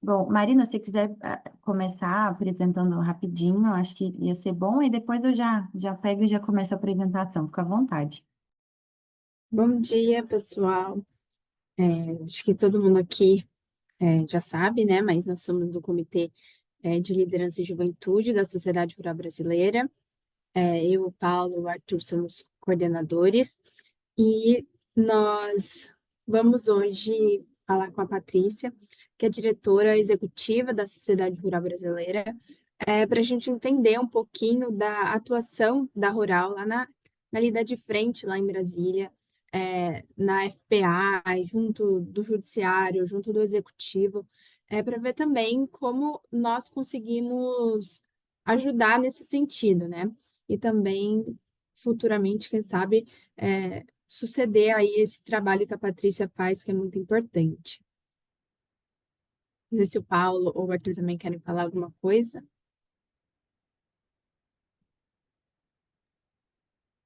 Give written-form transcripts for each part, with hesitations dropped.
Bom, Marina, se você quiser começar apresentando rapidinho, acho que ia ser bom, e depois eu já pego e já começo a apresentação, fica à vontade. Bom dia, pessoal. Acho que todo mundo aqui já sabe, né? Mas nós somos do Comitê de Liderança e Juventude da Sociedade Rural Brasileira. Eu, o Paulo e o Arthur somos coordenadores e nós vamos hoje falar com a Patrícia, que é diretora executiva da Sociedade Rural Brasileira, para a gente entender um pouquinho da atuação da Rural lá na linha de frente, lá em Brasília, na FPA, junto do Judiciário, junto do Executivo, para ver também como nós conseguimos ajudar nesse sentido, né? E também, futuramente, quem sabe, suceder aí esse trabalho que a Patrícia faz, que é muito importante. Não sei se o Paulo ou o Arthur também querem falar alguma coisa.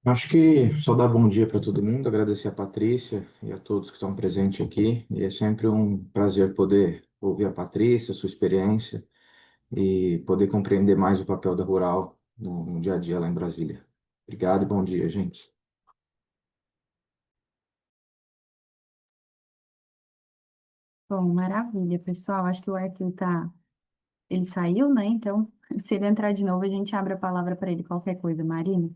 Acho que só dar bom dia para todo mundo, agradecer a Patrícia e a todos que estão presentes aqui. E é sempre um prazer poder ouvir a Patrícia, sua experiência e poder compreender mais o papel da Rural no dia a dia lá em Brasília. Obrigado e bom dia, gente. Bom, maravilha, pessoal. Acho que o Arthur ele saiu, né? Então, se ele entrar de novo, a gente abre a palavra para ele, qualquer coisa, Marina.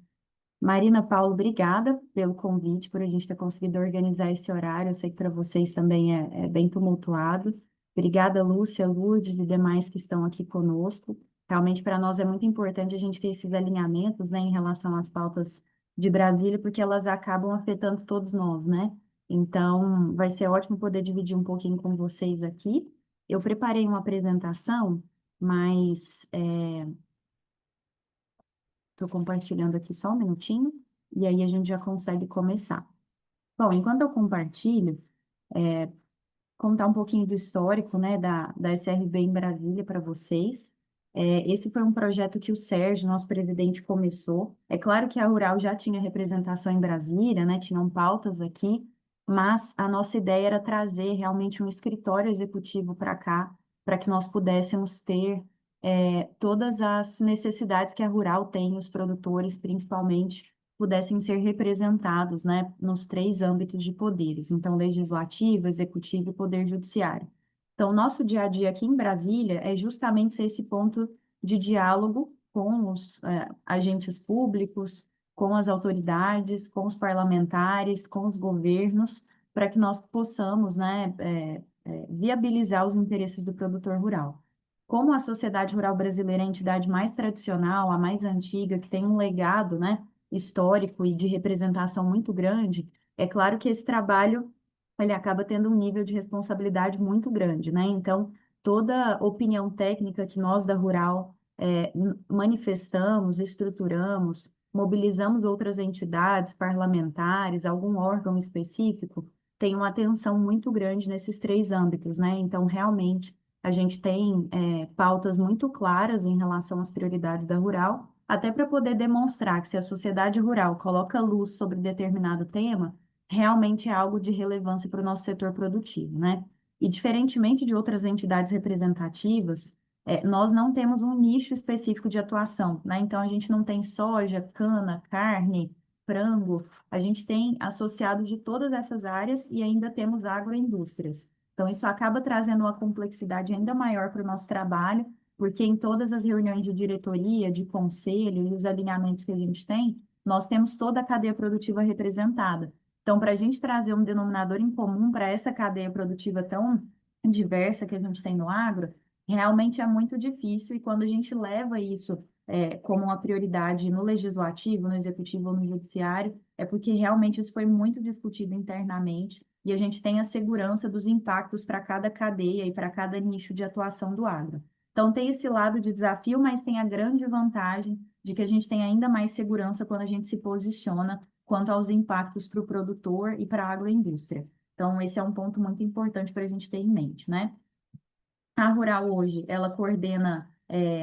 Marina, Paulo, obrigada pelo convite, por a gente ter conseguido organizar esse horário. Eu sei que para vocês também é bem tumultuado. Obrigada, Lúcia, Lourdes e demais que estão aqui conosco. Realmente, para nós é muito importante a gente ter esses alinhamentos, né, em relação às pautas de Brasília, porque elas acabam afetando todos nós, né? Então, vai ser ótimo poder dividir um pouquinho com vocês aqui. Eu preparei uma apresentação, mas estou compartilhando aqui só um minutinho, e aí a gente já consegue começar. Bom, enquanto eu compartilho, contar um pouquinho do histórico, né, da SRB em Brasília para vocês. Esse foi um projeto que o Sérgio, nosso presidente, começou. É claro que a Rural já tinha representação em Brasília, né, tinham pautas aqui, mas a nossa ideia era trazer realmente um escritório executivo para cá, para que nós pudéssemos ter todas as necessidades que a Rural tem, os produtores, principalmente, pudessem ser representados, né, nos três âmbitos de poderes, então, legislativo, executivo e poder judiciário. Então, nosso dia a dia aqui em Brasília é justamente ser esse ponto de diálogo com os agentes públicos, com as autoridades, com os parlamentares, com os governos, para que nós possamos, né, viabilizar os interesses do produtor rural. Como a Sociedade Rural Brasileira é a entidade mais tradicional, a mais antiga, que tem um legado, né, histórico e de representação muito grande, é claro que esse trabalho ele acaba tendo um nível de responsabilidade muito grande, né? Então, toda opinião técnica que nós da Rural manifestamos, estruturamos, mobilizamos outras entidades, parlamentares, algum órgão específico, tem uma atenção muito grande nesses três âmbitos, né? Então, realmente, a gente tem pautas muito claras em relação às prioridades da Rural, até para poder demonstrar que se a sociedade rural coloca luz sobre determinado tema, realmente é algo de relevância para o nosso setor produtivo, né? E diferentemente de outras entidades representativas, nós não temos um nicho específico de atuação, né? Então, a gente não tem soja, cana, carne, frango, a gente tem associado de todas essas áreas e ainda temos agroindústrias. Então, isso acaba trazendo uma complexidade ainda maior para o nosso trabalho, porque em todas as reuniões de diretoria, de conselho e os alinhamentos que a gente tem, nós temos toda a cadeia produtiva representada. Então, para a gente trazer um denominador em comum para essa cadeia produtiva tão diversa que a gente tem no agro, realmente é muito difícil. E quando a gente leva isso como uma prioridade no legislativo, no executivo ou no judiciário, é porque realmente isso foi muito discutido internamente e a gente tem a segurança dos impactos para cada cadeia e para cada nicho de atuação do agro. Então, tem esse lado de desafio, mas tem a grande vantagem de que a gente tem ainda mais segurança quando a gente se posiciona quanto aos impactos para o produtor e para a agroindústria. Então, esse é um ponto muito importante para a gente ter em mente, né? A Rural hoje, ela coordena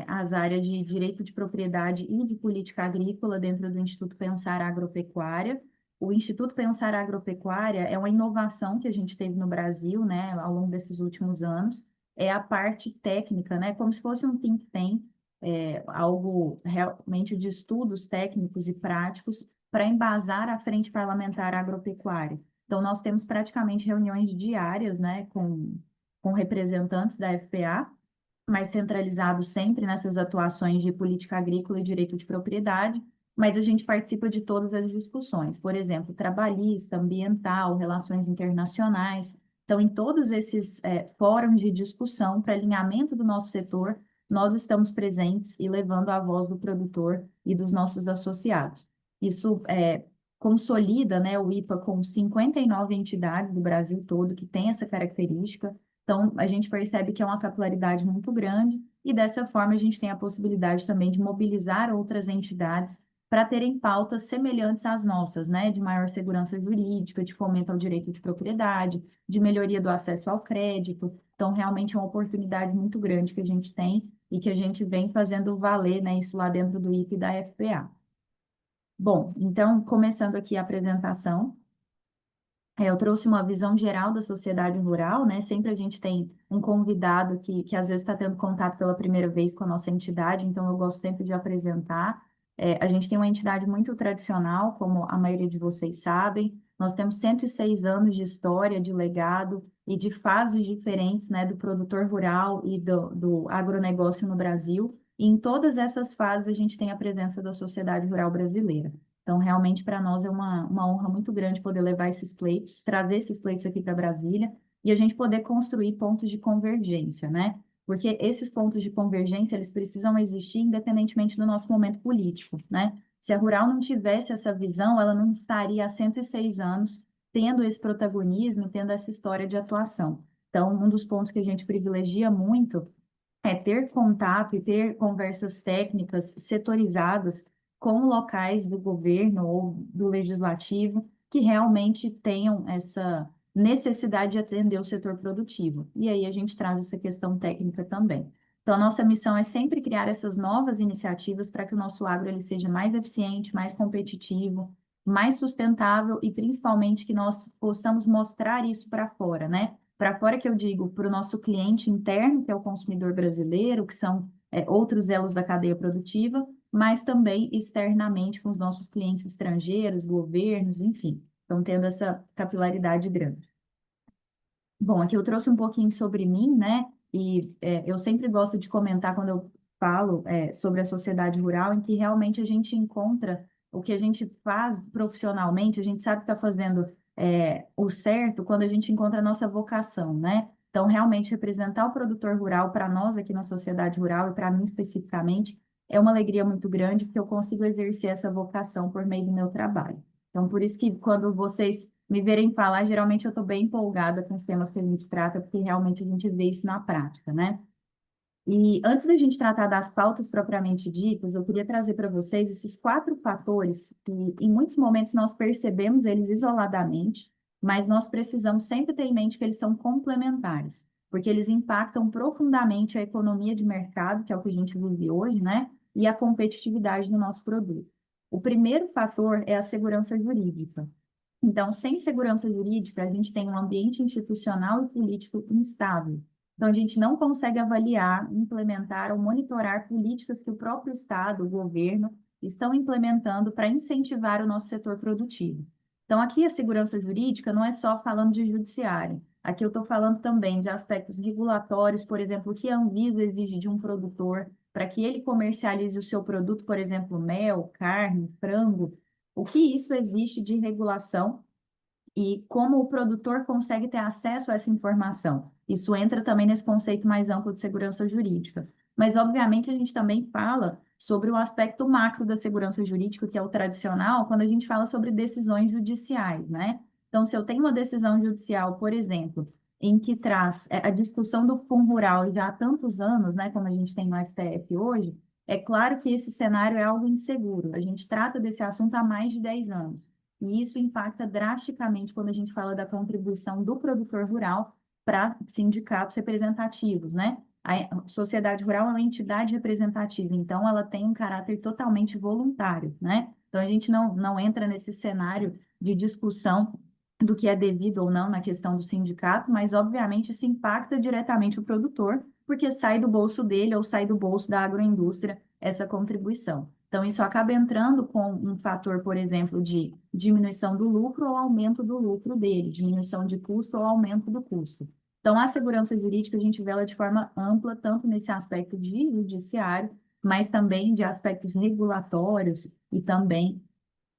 as áreas de direito de propriedade e de política agrícola dentro do Instituto Pensar Agropecuária. O Instituto Pensar Agropecuária é uma inovação que a gente teve no Brasil, né, ao longo desses últimos anos. é a parte técnica, né? Como se fosse um think tank, algo realmente de estudos técnicos e práticos para embasar a Frente Parlamentar Agropecuária. Então, nós temos praticamente reuniões diárias, né, com representantes da FPA, mais centralizado sempre nessas atuações de política agrícola e direito de propriedade, mas a gente participa de todas as discussões, por exemplo, trabalhista, ambiental, relações internacionais. Então, em todos esses fóruns de discussão para alinhamento do nosso setor, nós estamos presentes e levando a voz do produtor e dos nossos associados. Isso consolida, né, o IPA com 59 entidades do Brasil todo que tem essa característica. Então, a gente percebe que é uma capilaridade muito grande e dessa forma a gente tem a possibilidade também de mobilizar outras entidades para terem pautas semelhantes às nossas, né, de maior segurança jurídica, de fomento ao direito de propriedade, de melhoria do acesso ao crédito. Então, realmente é uma oportunidade muito grande que a gente tem e que a gente vem fazendo valer, né, isso lá dentro do IP e da FPA. Bom, então, começando aqui a apresentação, eu trouxe uma visão geral da sociedade rural, né? Sempre a gente tem um convidado que às vezes está tendo contato pela primeira vez com a nossa entidade, então eu gosto sempre de apresentar. A gente tem uma entidade muito tradicional, como a maioria de vocês sabem. Nós temos 106 anos de história, de legado e de fases diferentes, né, do produtor rural e do agronegócio no Brasil. E em todas essas fases a gente tem a presença da sociedade rural brasileira. Então, realmente, para nós é uma honra muito grande poder levar esses pleitos, trazer esses pleitos aqui para Brasília e a gente poder construir pontos de convergência, né? Porque esses pontos de convergência, eles precisam existir independentemente do nosso momento político, né? Se a Rural não tivesse essa visão, ela não estaria há 106 anos tendo esse protagonismo, tendo essa história de atuação. Então, um dos pontos que a gente privilegia muito é ter contato e ter conversas técnicas setorizadas com locais do governo ou do legislativo que realmente tenham essa necessidade de atender o setor produtivo. E aí a gente traz essa questão técnica também. Então, a nossa missão é sempre criar essas novas iniciativas para que o nosso agro ele seja mais eficiente, mais competitivo, mais sustentável e principalmente que nós possamos mostrar isso para fora, né? Para fora que eu digo, para o nosso cliente interno, que é o consumidor brasileiro, que são outros elos da cadeia produtiva, mas também externamente com os nossos clientes estrangeiros, governos, enfim. Então, tendo essa capilaridade grande. Bom, aqui eu trouxe um pouquinho sobre mim, né? E eu sempre gosto de comentar quando eu falo sobre a sociedade rural, em que realmente a gente encontra o que a gente faz profissionalmente, a gente sabe que está fazendo o certo quando a gente encontra a nossa vocação, né? Então, realmente representar o produtor rural para nós aqui na sociedade rural e para mim especificamente é uma alegria muito grande, porque eu consigo exercer essa vocação por meio do meu trabalho. Então, por isso que quando vocês me verem falar, geralmente eu estou bem empolgada com os temas que a gente trata, porque realmente a gente vê isso na prática, né? E antes da gente tratar das pautas propriamente ditas, eu queria trazer para vocês esses 4 fatores que, em muitos momentos, nós percebemos eles isoladamente, mas nós precisamos sempre ter em mente que eles são complementares, porque eles impactam profundamente a economia de mercado, que é o que a gente vive hoje, né? E a competitividade do nosso produto. O primeiro fator é a segurança jurídica. Então, sem segurança jurídica, a gente tem um ambiente institucional e político instável. Então, a gente não consegue avaliar, implementar ou monitorar políticas que o próprio Estado, o governo, estão implementando para incentivar o nosso setor produtivo. Então, aqui a segurança jurídica não é só falando de judiciário. Aqui eu estou falando também de aspectos regulatórios, por exemplo, o que a Anvisa exige de um produtor para que ele comercialize o seu produto, por exemplo, mel, carne, frango, o que isso existe de regulação e como o produtor consegue ter acesso a essa informação. Isso entra também nesse conceito mais amplo de segurança jurídica. Mas, obviamente, a gente também fala sobre o aspecto macro da segurança jurídica, que é o tradicional, quando a gente fala sobre decisões judiciais, né? Então, se eu tenho uma decisão judicial, por exemplo, em que traz a discussão do fundo rural já há tantos anos, né, como a gente tem no STF hoje, é claro que esse cenário é algo inseguro. A gente trata desse assunto há mais de 10 anos. E isso impacta drasticamente quando a gente fala da contribuição do produtor rural para sindicatos representativos, né? A sociedade rural é uma entidade representativa, então ela tem um caráter totalmente voluntário, né? Então a gente não entra nesse cenário de discussão do que é devido ou não na questão do sindicato, mas obviamente isso impacta diretamente o produtor, porque sai do bolso dele ou sai do bolso da agroindústria essa contribuição. Então, isso acaba entrando com um fator, por exemplo, de diminuição do lucro ou aumento do lucro dele, diminuição de custo ou aumento do custo. Então, a segurança jurídica a gente vê ela de forma ampla, tanto nesse aspecto de judiciário, mas também de aspectos regulatórios e também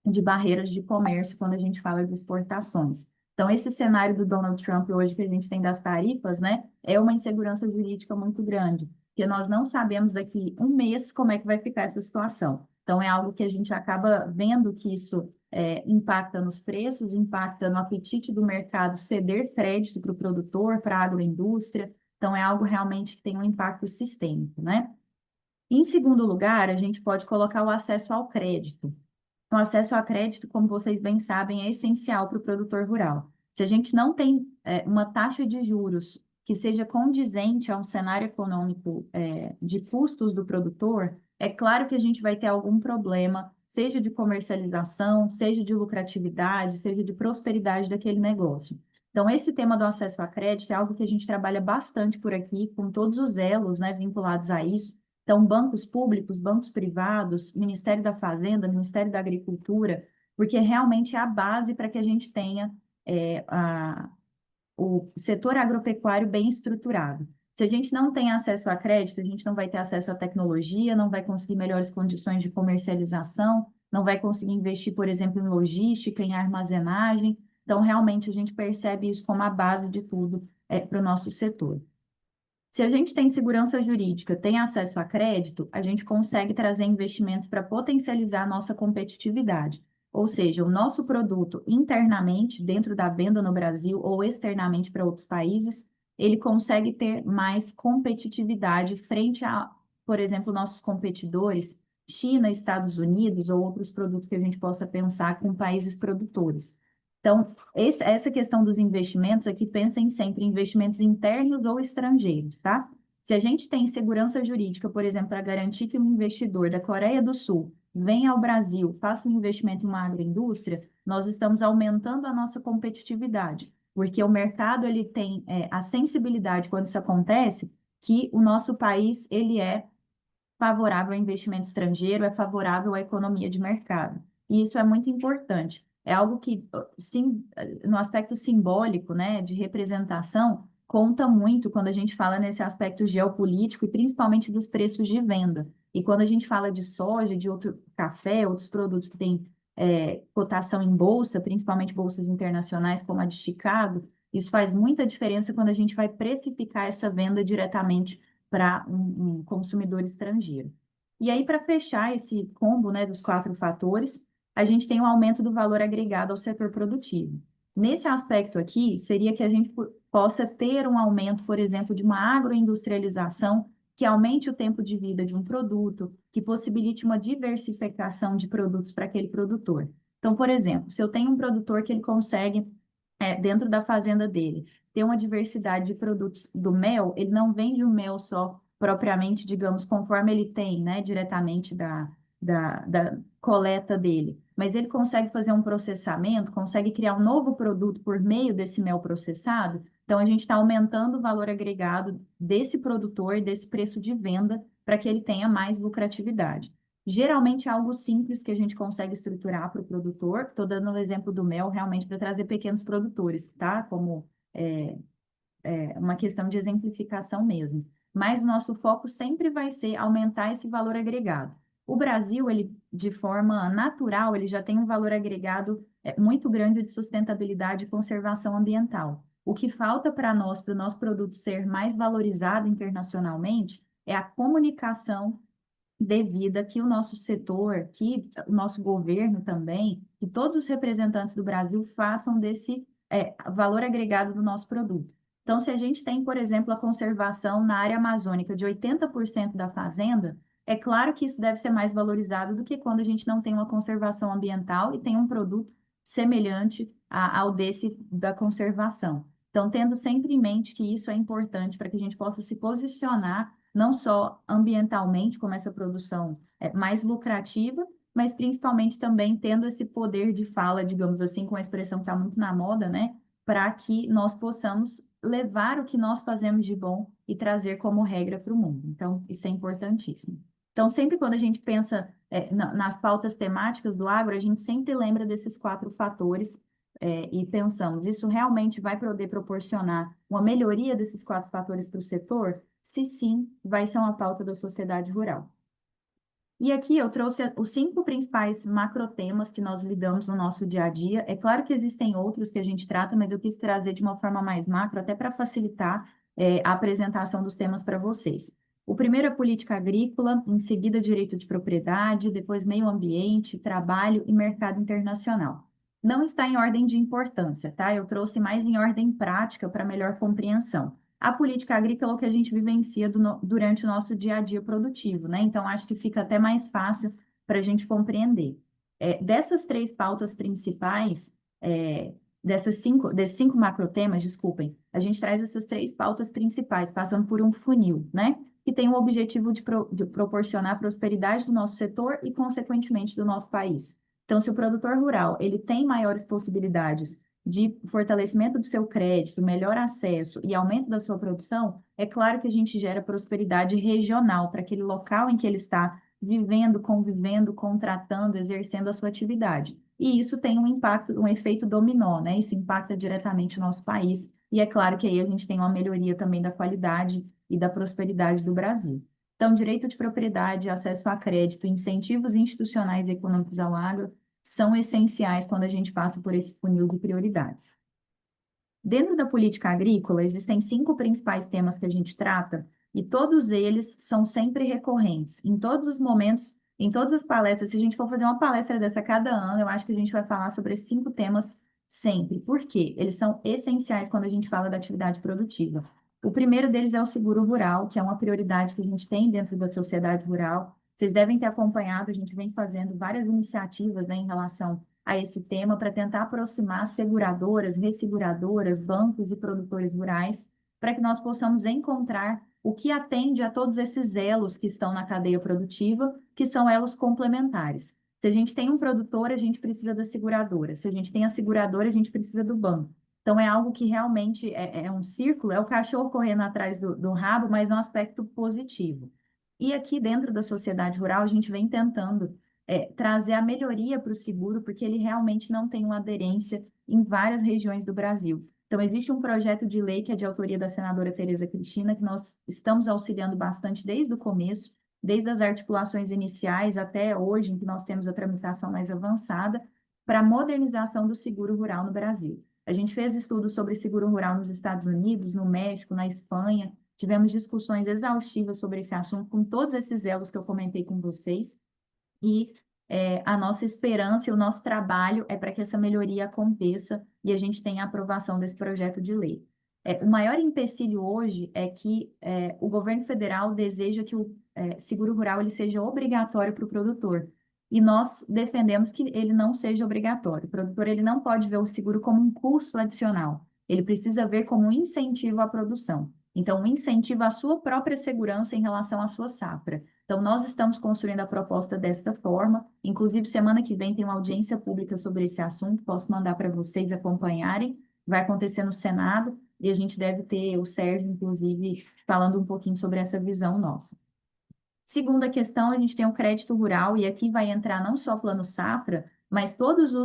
de barreiras de comércio quando a gente fala de exportações. Então, esse cenário do Donald Trump hoje que a gente tem das tarifas, né, é uma insegurança jurídica muito grande, porque nós não sabemos daqui um mês como é que vai ficar essa situação. Então, é algo que a gente acaba vendo que isso impacta nos preços, impacta no apetite do mercado ceder crédito para o produtor, para a agroindústria. Então, é algo realmente que tem um impacto sistêmico, né? Em segundo lugar, a gente pode colocar o acesso ao crédito. O acesso a crédito, como vocês bem sabem, é essencial para o produtor rural. Se a gente não tem uma taxa de juros que seja condizente a um cenário econômico de custos do produtor, é claro que a gente vai ter algum problema, seja de comercialização, seja de lucratividade, seja de prosperidade daquele negócio. Então, esse tema do acesso a crédito é algo que a gente trabalha bastante por aqui, com todos os elos, né, vinculados a isso. Então, bancos públicos, bancos privados, Ministério da Fazenda, Ministério da Agricultura, porque realmente é a base para que a gente tenha o setor agropecuário bem estruturado. Se a gente não tem acesso a crédito, a gente não vai ter acesso à tecnologia, não vai conseguir melhores condições de comercialização, não vai conseguir investir, por exemplo, em logística, em armazenagem. Então, realmente, a gente percebe isso como a base de tudo para o nosso setor. Se a gente tem segurança jurídica, tem acesso a crédito, a gente consegue trazer investimentos para potencializar a nossa competitividade. Ou seja, o nosso produto internamente, dentro da venda no Brasil ou externamente para outros países, ele consegue ter mais competitividade frente a, por exemplo, nossos competidores, China, Estados Unidos ou outros produtos que a gente possa pensar com países produtores. Então, essa questão dos investimentos aqui, pensem sempre em investimentos internos ou estrangeiros, tá? Se a gente tem segurança jurídica, por exemplo, para garantir que um investidor da Coreia do Sul venha ao Brasil, faça um investimento em uma agroindústria, nós estamos aumentando a nossa competitividade, porque o mercado ele tem a sensibilidade quando isso acontece, que o nosso país ele é favorável ao investimento estrangeiro, é favorável à economia de mercado. E isso é muito importante. É algo que, sim, no aspecto simbólico, né, de representação, conta muito quando a gente fala nesse aspecto geopolítico e principalmente dos preços de venda. E quando a gente fala de soja, de outro café, outros produtos que têm cotação em bolsa, principalmente bolsas internacionais como a de Chicago, isso faz muita diferença quando a gente vai precificar essa venda diretamente para um consumidor estrangeiro. E aí, para fechar esse combo, né, dos 4 fatores, a gente tem o aumento do valor agregado ao setor produtivo. Nesse aspecto aqui, seria que a gente possa ter um aumento, por exemplo, de uma agroindustrialização que aumente o tempo de vida de um produto, que possibilite uma diversificação de produtos para aquele produtor. Então, por exemplo, se eu tenho um produtor que ele consegue, dentro da fazenda dele, ter uma diversidade de produtos do mel, ele não vende o mel só propriamente, digamos, conforme ele tem, né, diretamente da coleta dele, mas ele consegue fazer um processamento, consegue criar um novo produto por meio desse mel processado, então a gente está aumentando o valor agregado desse produtor, desse preço de venda, para que ele tenha mais lucratividade. Geralmente é algo simples que a gente consegue estruturar para o produtor. Estou dando o exemplo do mel realmente para trazer pequenos produtores, tá? Como é, uma questão de exemplificação mesmo. Mas o nosso foco sempre vai ser aumentar esse valor agregado. O Brasil, ele, de forma natural, ele já tem um valor agregado muito grande de sustentabilidade e conservação ambiental. O que falta para nós, para o nosso produto ser mais valorizado internacionalmente, é a comunicação devida que o nosso setor, que o nosso governo também, que todos os representantes do Brasil façam desse valor agregado do nosso produto. Então, se a gente tem, por exemplo, a conservação na área amazônica de 80% da fazenda, é claro que isso deve ser mais valorizado do que quando a gente não tem uma conservação ambiental e tem um produto semelhante ao desse da conservação. Então, tendo sempre em mente que isso é importante para que a gente possa se posicionar não só ambientalmente, como essa produção mais lucrativa, mas principalmente também tendo esse poder de fala, digamos assim, com a expressão que está muito na moda, né? Para que nós possamos levar o que nós fazemos de bom e trazer como regra para o mundo. Então, isso é importantíssimo. Então, sempre quando a gente pensa nas pautas temáticas do agro, a gente sempre lembra desses 4 fatores e pensamos, isso realmente vai poder proporcionar uma melhoria desses 4 fatores para o setor? Se sim, vai ser uma pauta da sociedade rural. E aqui eu trouxe os 5 principais macrotemas que nós lidamos no nosso dia a dia. É claro que existem outros que a gente trata, mas eu quis trazer de uma forma mais macro, até para facilitar a apresentação dos temas para vocês. O primeiro é política agrícola, em seguida direito de propriedade, depois meio ambiente, trabalho e mercado internacional. Não está em ordem de importância, tá? Eu trouxe mais em ordem prática para melhor compreensão. A política agrícola é o que a gente vivencia durante o nosso dia a dia produtivo, né? Então, acho que fica até mais fácil para a gente compreender. Dessas 3 pautas principais, desses 5 macrotemas, desculpem, a gente traz essas 3 pautas principais, passando por um funil, né? Que tem o objetivo de proporcionar prosperidade do nosso setor e, consequentemente, do nosso país. Então, se o produtor rural ele tem maiores possibilidades de fortalecimento do seu crédito, melhor acesso e aumento da sua produção, é claro que a gente gera prosperidade regional para aquele local em que ele está vivendo, convivendo, contratando, exercendo a sua atividade. E isso tem um impacto, um efeito dominó, né? Isso impacta diretamente o nosso país. E é claro que aí a gente tem uma melhoria também da qualidade e da prosperidade do Brasil. Então, direito de propriedade, acesso a crédito, incentivos institucionais e econômicos ao agro são essenciais quando a gente passa por esse funil de prioridades. Dentro da política agrícola, existem 5 principais temas que a gente trata, e todos eles são sempre recorrentes. Em todos os momentos, em todas as palestras, se a gente for fazer uma palestra dessa cada ano, eu acho que a gente vai falar sobre esses 5 temas sempre. Por quê? Eles são essenciais quando a gente fala da atividade produtiva. O primeiro deles é o seguro rural, que é uma prioridade que a gente tem dentro da sociedade rural. Vocês devem ter acompanhado, a gente vem fazendo várias iniciativas, né, em relação a esse tema para tentar aproximar seguradoras, resseguradoras, bancos e produtores rurais, para que nós possamos encontrar o que atende a todos esses elos que estão na cadeia produtiva, que são elos complementares. Se a gente tem um produtor, a gente precisa da seguradora. Se a gente tem a seguradora, a gente precisa do banco. Então, é algo que realmente é um círculo, é o cachorro correndo atrás do rabo, mas no aspecto positivo. E aqui dentro da sociedade rural, a gente vem tentando trazer a melhoria para o seguro, porque ele realmente não tem uma aderência em várias regiões do Brasil. Então, existe um projeto de lei que é de autoria da senadora Tereza Cristina, que nós estamos auxiliando bastante desde o começo, desde as articulações iniciais até hoje, em que nós temos a tramitação mais avançada, para a modernização do seguro rural no Brasil. A gente fez estudos sobre seguro rural nos Estados Unidos, no México, na Espanha, tivemos discussões exaustivas sobre esse assunto com todos esses elos que eu comentei com vocês, e a nossa esperança e o nosso trabalho é para que essa melhoria aconteça e a gente tenha a aprovação desse projeto de lei. O maior empecilho hoje é que o governo federal deseja que o seguro rural ele seja obrigatório para o produtor. E nós defendemos que ele não seja obrigatório. O produtor ele não pode ver o seguro como um custo adicional. Ele precisa ver como um incentivo à produção. Então, um incentivo à sua própria segurança em relação à sua safra. Então, nós estamos construindo a proposta desta forma. Inclusive, semana que vem tem uma audiência pública sobre esse assunto. Posso mandar para vocês acompanharem. Vai acontecer no Senado e a gente deve ter o Sérgio, inclusive, falando um pouquinho sobre essa visão nossa. Segunda questão, a gente tem o crédito rural e aqui vai entrar não só plano safra, mas todas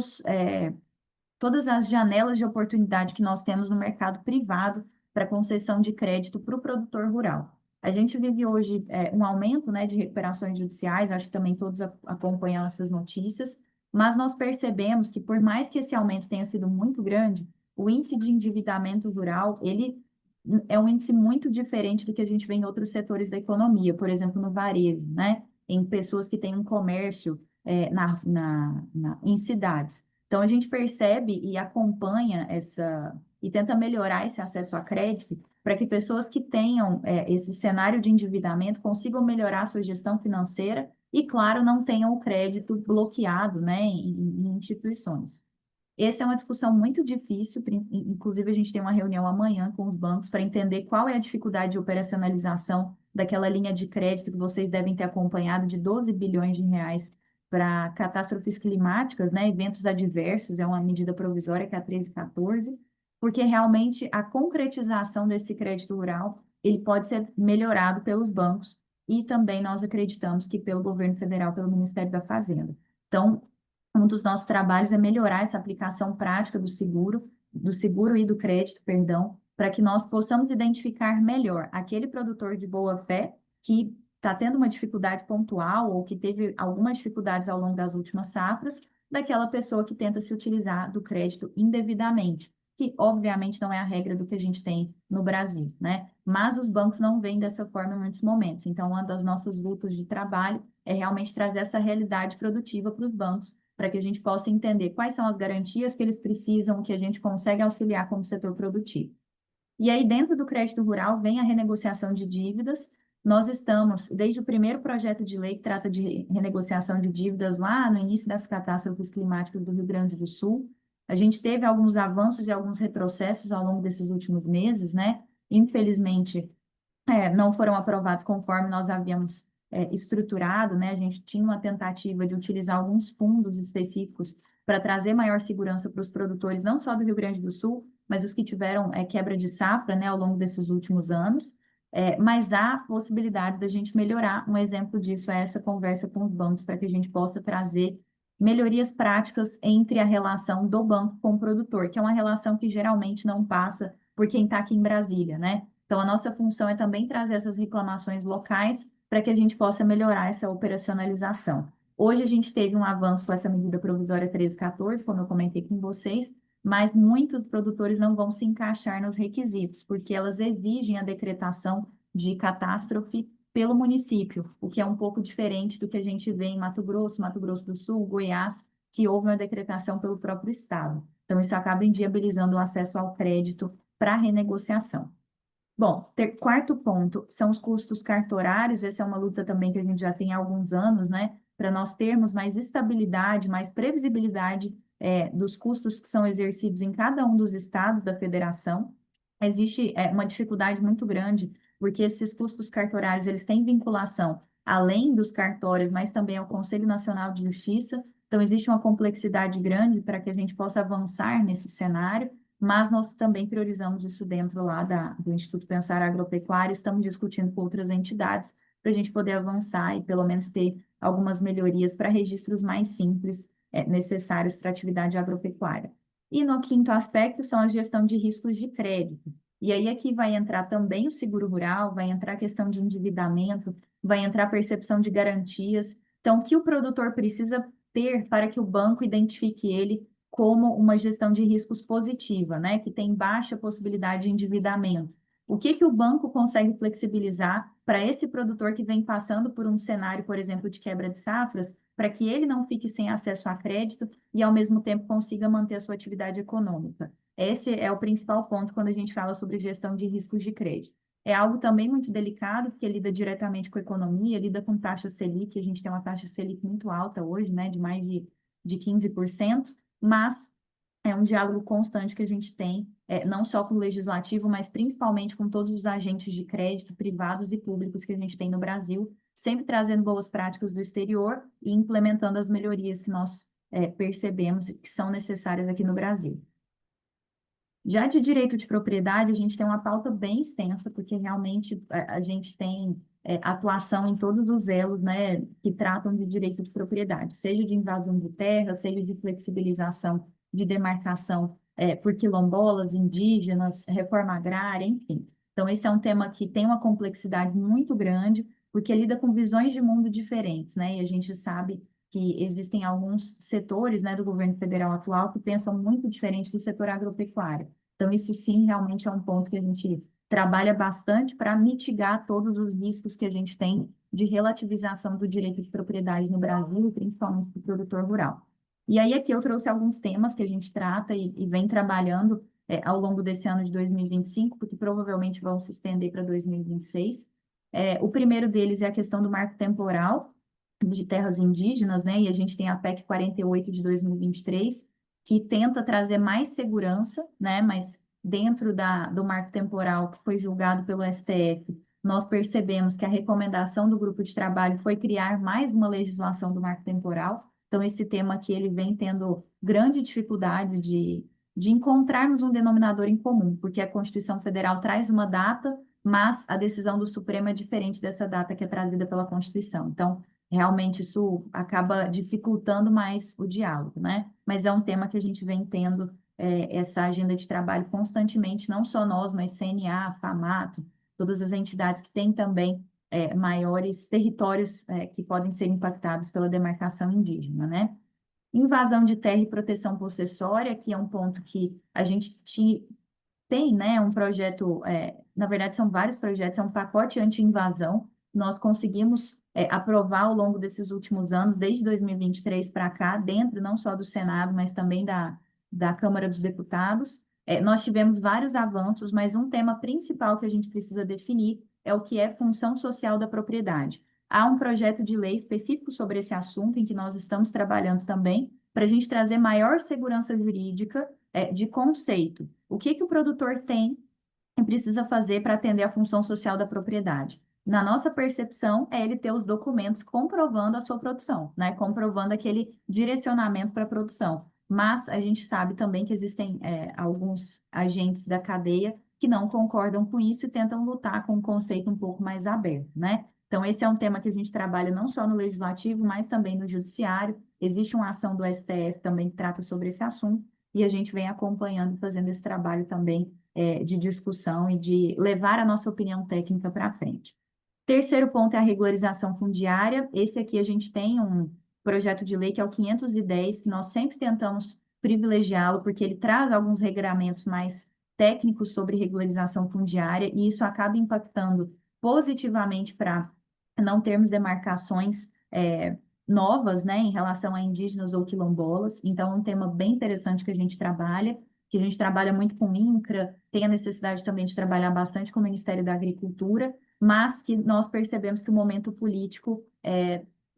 as janelas de oportunidade que nós temos no mercado privado para concessão de crédito para o produtor rural. A gente vive hoje um aumento, né, de recuperações judiciais, acho que também todos acompanham essas notícias, mas nós percebemos que, por mais que esse aumento tenha sido muito grande, o índice de endividamento rural, ele é um índice muito diferente do que a gente vê em outros setores da economia, por exemplo, no varejo, né, em pessoas que têm um comércio em cidades. Então, a gente percebe e acompanha e tenta melhorar esse acesso a crédito para que pessoas que tenham esse cenário de endividamento consigam melhorar a sua gestão financeira e, claro, não tenham o crédito bloqueado, né, em instituições. Essa é uma discussão muito difícil, inclusive a gente tem uma reunião amanhã com os bancos para entender qual é a dificuldade de operacionalização daquela linha de crédito que vocês devem ter acompanhado de 12 bilhões de reais para catástrofes climáticas, né, eventos adversos, é uma medida provisória que é a 1314, porque realmente a concretização desse crédito rural, ele pode ser melhorado pelos bancos e também nós acreditamos que pelo governo federal, pelo Ministério da Fazenda. Então, um dos nossos trabalhos é melhorar essa aplicação prática do seguro e do crédito, perdão, para que nós possamos identificar melhor aquele produtor de boa fé que está tendo uma dificuldade pontual ou que teve algumas dificuldades ao longo das últimas safras, daquela pessoa que tenta se utilizar do crédito indevidamente, que obviamente não é a regra do que a gente tem no Brasil, né? Mas os bancos não veem dessa forma em muitos momentos. Então, uma das nossas lutas de trabalho é realmente trazer essa realidade produtiva para os bancos, para que a gente possa entender quais são as garantias que eles precisam, que a gente consegue auxiliar como setor produtivo. E aí, dentro do crédito rural, vem a renegociação de dívidas. Nós estamos, desde o primeiro projeto de lei que trata de renegociação de dívidas, lá no início das catástrofes climáticas do Rio Grande do Sul, a gente teve alguns avanços e alguns retrocessos ao longo desses últimos meses, né? Infelizmente, não foram aprovados conforme nós havíamos estruturado, né? A gente tinha uma tentativa de utilizar alguns fundos específicos para trazer maior segurança para os produtores, não só do Rio Grande do Sul, mas os que tiveram quebra de safra, né, ao longo desses últimos anos. Mas há possibilidade da gente melhorar. Um exemplo disso é essa conversa com os bancos, para que a gente possa trazer melhorias práticas entre a relação do banco com o produtor, que é uma relação que geralmente não passa por quem está aqui em Brasília, né? Então, a nossa função é também trazer essas reclamações locais para que a gente possa melhorar essa operacionalização. Hoje, a gente teve um avanço com essa medida provisória 1314, como eu comentei com vocês, mas muitos produtores não vão se encaixar nos requisitos, porque elas exigem a decretação de catástrofe pelo município, o que é um pouco diferente do que a gente vê em Mato Grosso do Sul, Goiás, que houve uma decretação pelo próprio Estado. Então, isso acaba inviabilizando o acesso ao crédito para renegociação. Bom, quarto ponto são os custos cartorários. Essa é uma luta também que a gente já tem há alguns anos, né? Para nós termos mais estabilidade, mais previsibilidade dos custos que são exercidos em cada um dos estados da federação. Existe uma dificuldade muito grande, porque esses custos cartorários, eles têm vinculação além dos cartórios, mas também ao Conselho Nacional de Justiça. Então, existe uma complexidade grande para que a gente possa avançar nesse cenário, mas nós também priorizamos isso dentro lá do Instituto Pensar Agropecuário, estamos discutindo com outras entidades para a gente poder avançar e pelo menos ter algumas melhorias para registros mais simples necessários para a atividade agropecuária. E no quinto aspecto são a gestão de riscos de crédito. E aí aqui vai entrar também o seguro rural, vai entrar a questão de endividamento, vai entrar a percepção de garantias. Então, o que o produtor precisa ter para que o banco identifique ele como uma gestão de riscos positiva, né, que tem baixa possibilidade de endividamento. O que o banco consegue flexibilizar para esse produtor que vem passando por um cenário, por exemplo, de quebra de safras, para que ele não fique sem acesso a crédito e, ao mesmo tempo, consiga manter a sua atividade econômica? Esse é o principal ponto quando a gente fala sobre gestão de riscos de crédito. É algo também muito delicado, porque lida diretamente com a economia, lida com taxa Selic, a gente tem uma taxa Selic muito alta hoje, né, de mais de 15%, mas é um diálogo constante que a gente tem, não só com o legislativo, mas principalmente com todos os agentes de crédito, privados e públicos que a gente tem no Brasil, sempre trazendo boas práticas do exterior e implementando as melhorias que nós percebemos que são necessárias aqui no Brasil. Já de direito de propriedade, a gente tem uma pauta bem extensa, porque realmente a gente tem atuação em todos os elos, né, que tratam de direito de propriedade, seja de invasão de terra, seja de flexibilização de demarcação por quilombolas, indígenas, reforma agrária, enfim. Então, esse é um tema que tem uma complexidade muito grande, porque lida com visões de mundo diferentes, né, e a gente sabe que existem alguns setores, né, do governo federal atual que pensam muito diferente do setor agropecuário. Então, isso sim, realmente é um ponto que a gente trabalha bastante para mitigar todos os riscos que a gente tem de relativização do direito de propriedade no Brasil, principalmente para o produtor rural. E aí, aqui eu trouxe alguns temas que a gente trata e vem trabalhando ao longo desse ano de 2025, porque provavelmente vão se estender para 2026. O primeiro deles é a questão do marco temporal de terras indígenas, né? E a gente tem a PEC 48 de 2023, que tenta trazer mais segurança, né? Mas dentro do marco temporal que foi julgado pelo STF, nós percebemos que a recomendação do grupo de trabalho foi criar mais uma legislação do marco temporal. Então, esse tema aqui, ele vem tendo grande dificuldade de encontrarmos um denominador em comum, porque a Constituição Federal traz uma data, mas a decisão do Supremo é diferente dessa data que é trazida pela Constituição. Então, realmente isso acaba dificultando mais o diálogo, né? Mas é um tema que a gente vem tendo essa agenda de trabalho constantemente, não só nós, mas CNA, FAMATO, todas as entidades que têm também maiores territórios que podem ser impactados pela demarcação indígena, né? Invasão de terra e proteção possessória, que é um ponto que a gente tem, né, um projeto, na verdade são vários projetos, é um pacote anti-invasão, nós conseguimos aprovar ao longo desses últimos anos, desde 2023 para cá, dentro não só do Senado, mas também da Câmara dos Deputados. Nós tivemos vários avanços, mas um tema principal que a gente precisa definir é o que é função social da propriedade. Há um projeto de lei específico sobre esse assunto, em que nós estamos trabalhando também, para a gente trazer maior segurança jurídica de conceito. O que o produtor tem e precisa fazer para atender a função social da propriedade? Na nossa percepção, é ele ter os documentos comprovando a sua produção, né? Comprovando aquele direcionamento para a produção. Mas a gente sabe também que existem alguns agentes da cadeia que não concordam com isso e tentam lutar com um conceito um pouco mais aberto, né? Então, esse é um tema que a gente trabalha não só no legislativo, mas também no judiciário. Existe uma ação do STF também que trata sobre esse assunto, e a gente vem acompanhando, fazendo esse trabalho também de discussão e de levar a nossa opinião técnica para frente. Terceiro ponto é a regularização fundiária. Esse aqui a gente tem um projeto de lei que é o 510, que nós sempre tentamos privilegiá-lo, porque ele traz alguns regramentos mais técnicos sobre regularização fundiária, e isso acaba impactando positivamente para não termos demarcações novas, né, em relação a indígenas ou quilombolas. Então, é um tema bem interessante que a gente trabalha muito com o INCRA, tem a necessidade também de trabalhar bastante com o Ministério da Agricultura, mas que nós percebemos que o momento político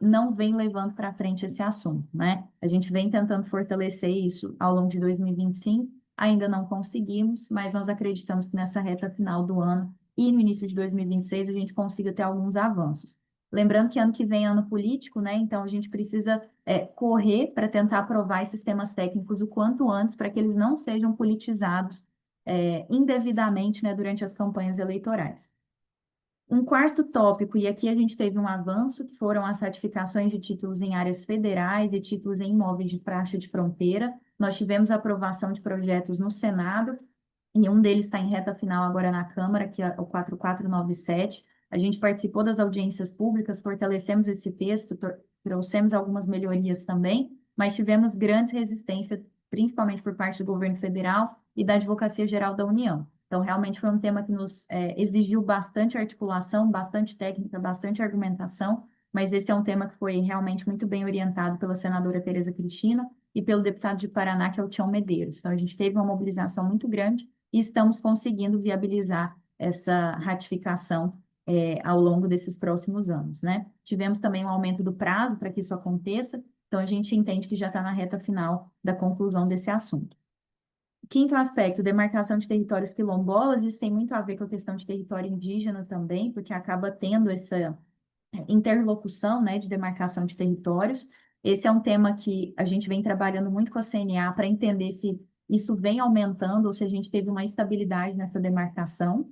não vem levando para frente esse assunto, né? A gente vem tentando fortalecer isso ao longo de 2025, ainda não conseguimos, mas nós acreditamos que nessa reta final do ano e no início de 2026 a gente consiga ter alguns avanços. Lembrando que ano que vem é ano político, né? Então a gente precisa correr para tentar aprovar esses temas técnicos o quanto antes, para que eles não sejam politizados indevidamente, né, durante as campanhas eleitorais. Um quarto tópico, e aqui a gente teve um avanço, que foram as ratificações de títulos em áreas federais e títulos em imóveis de praxe de fronteira. Nós tivemos aprovação de projetos no Senado, e um deles está em reta final agora na Câmara, que é o 4497. A gente participou das audiências públicas, fortalecemos esse texto, trouxemos algumas melhorias também, mas tivemos grandes resistências, principalmente por parte do governo federal e da Advocacia Geral da União. Então, realmente foi um tema que nos exigiu bastante articulação, bastante técnica, bastante argumentação, mas esse é um tema que foi realmente muito bem orientado pela senadora Tereza Cristina e pelo deputado de Paraná, que é o Tião Medeiros. Então, a gente teve uma mobilização muito grande e estamos conseguindo viabilizar essa ratificação ao longo desses próximos anos, né? Tivemos também um aumento do prazo para que isso aconteça, então a gente entende que já está na reta final da conclusão desse assunto. Quinto aspecto, demarcação de territórios quilombolas, isso tem muito a ver com a questão de território indígena também, porque acaba tendo essa interlocução, né, de demarcação de territórios. Esse é um tema que a gente vem trabalhando muito com a CNA para entender se isso vem aumentando ou se a gente teve uma estabilidade nessa demarcação.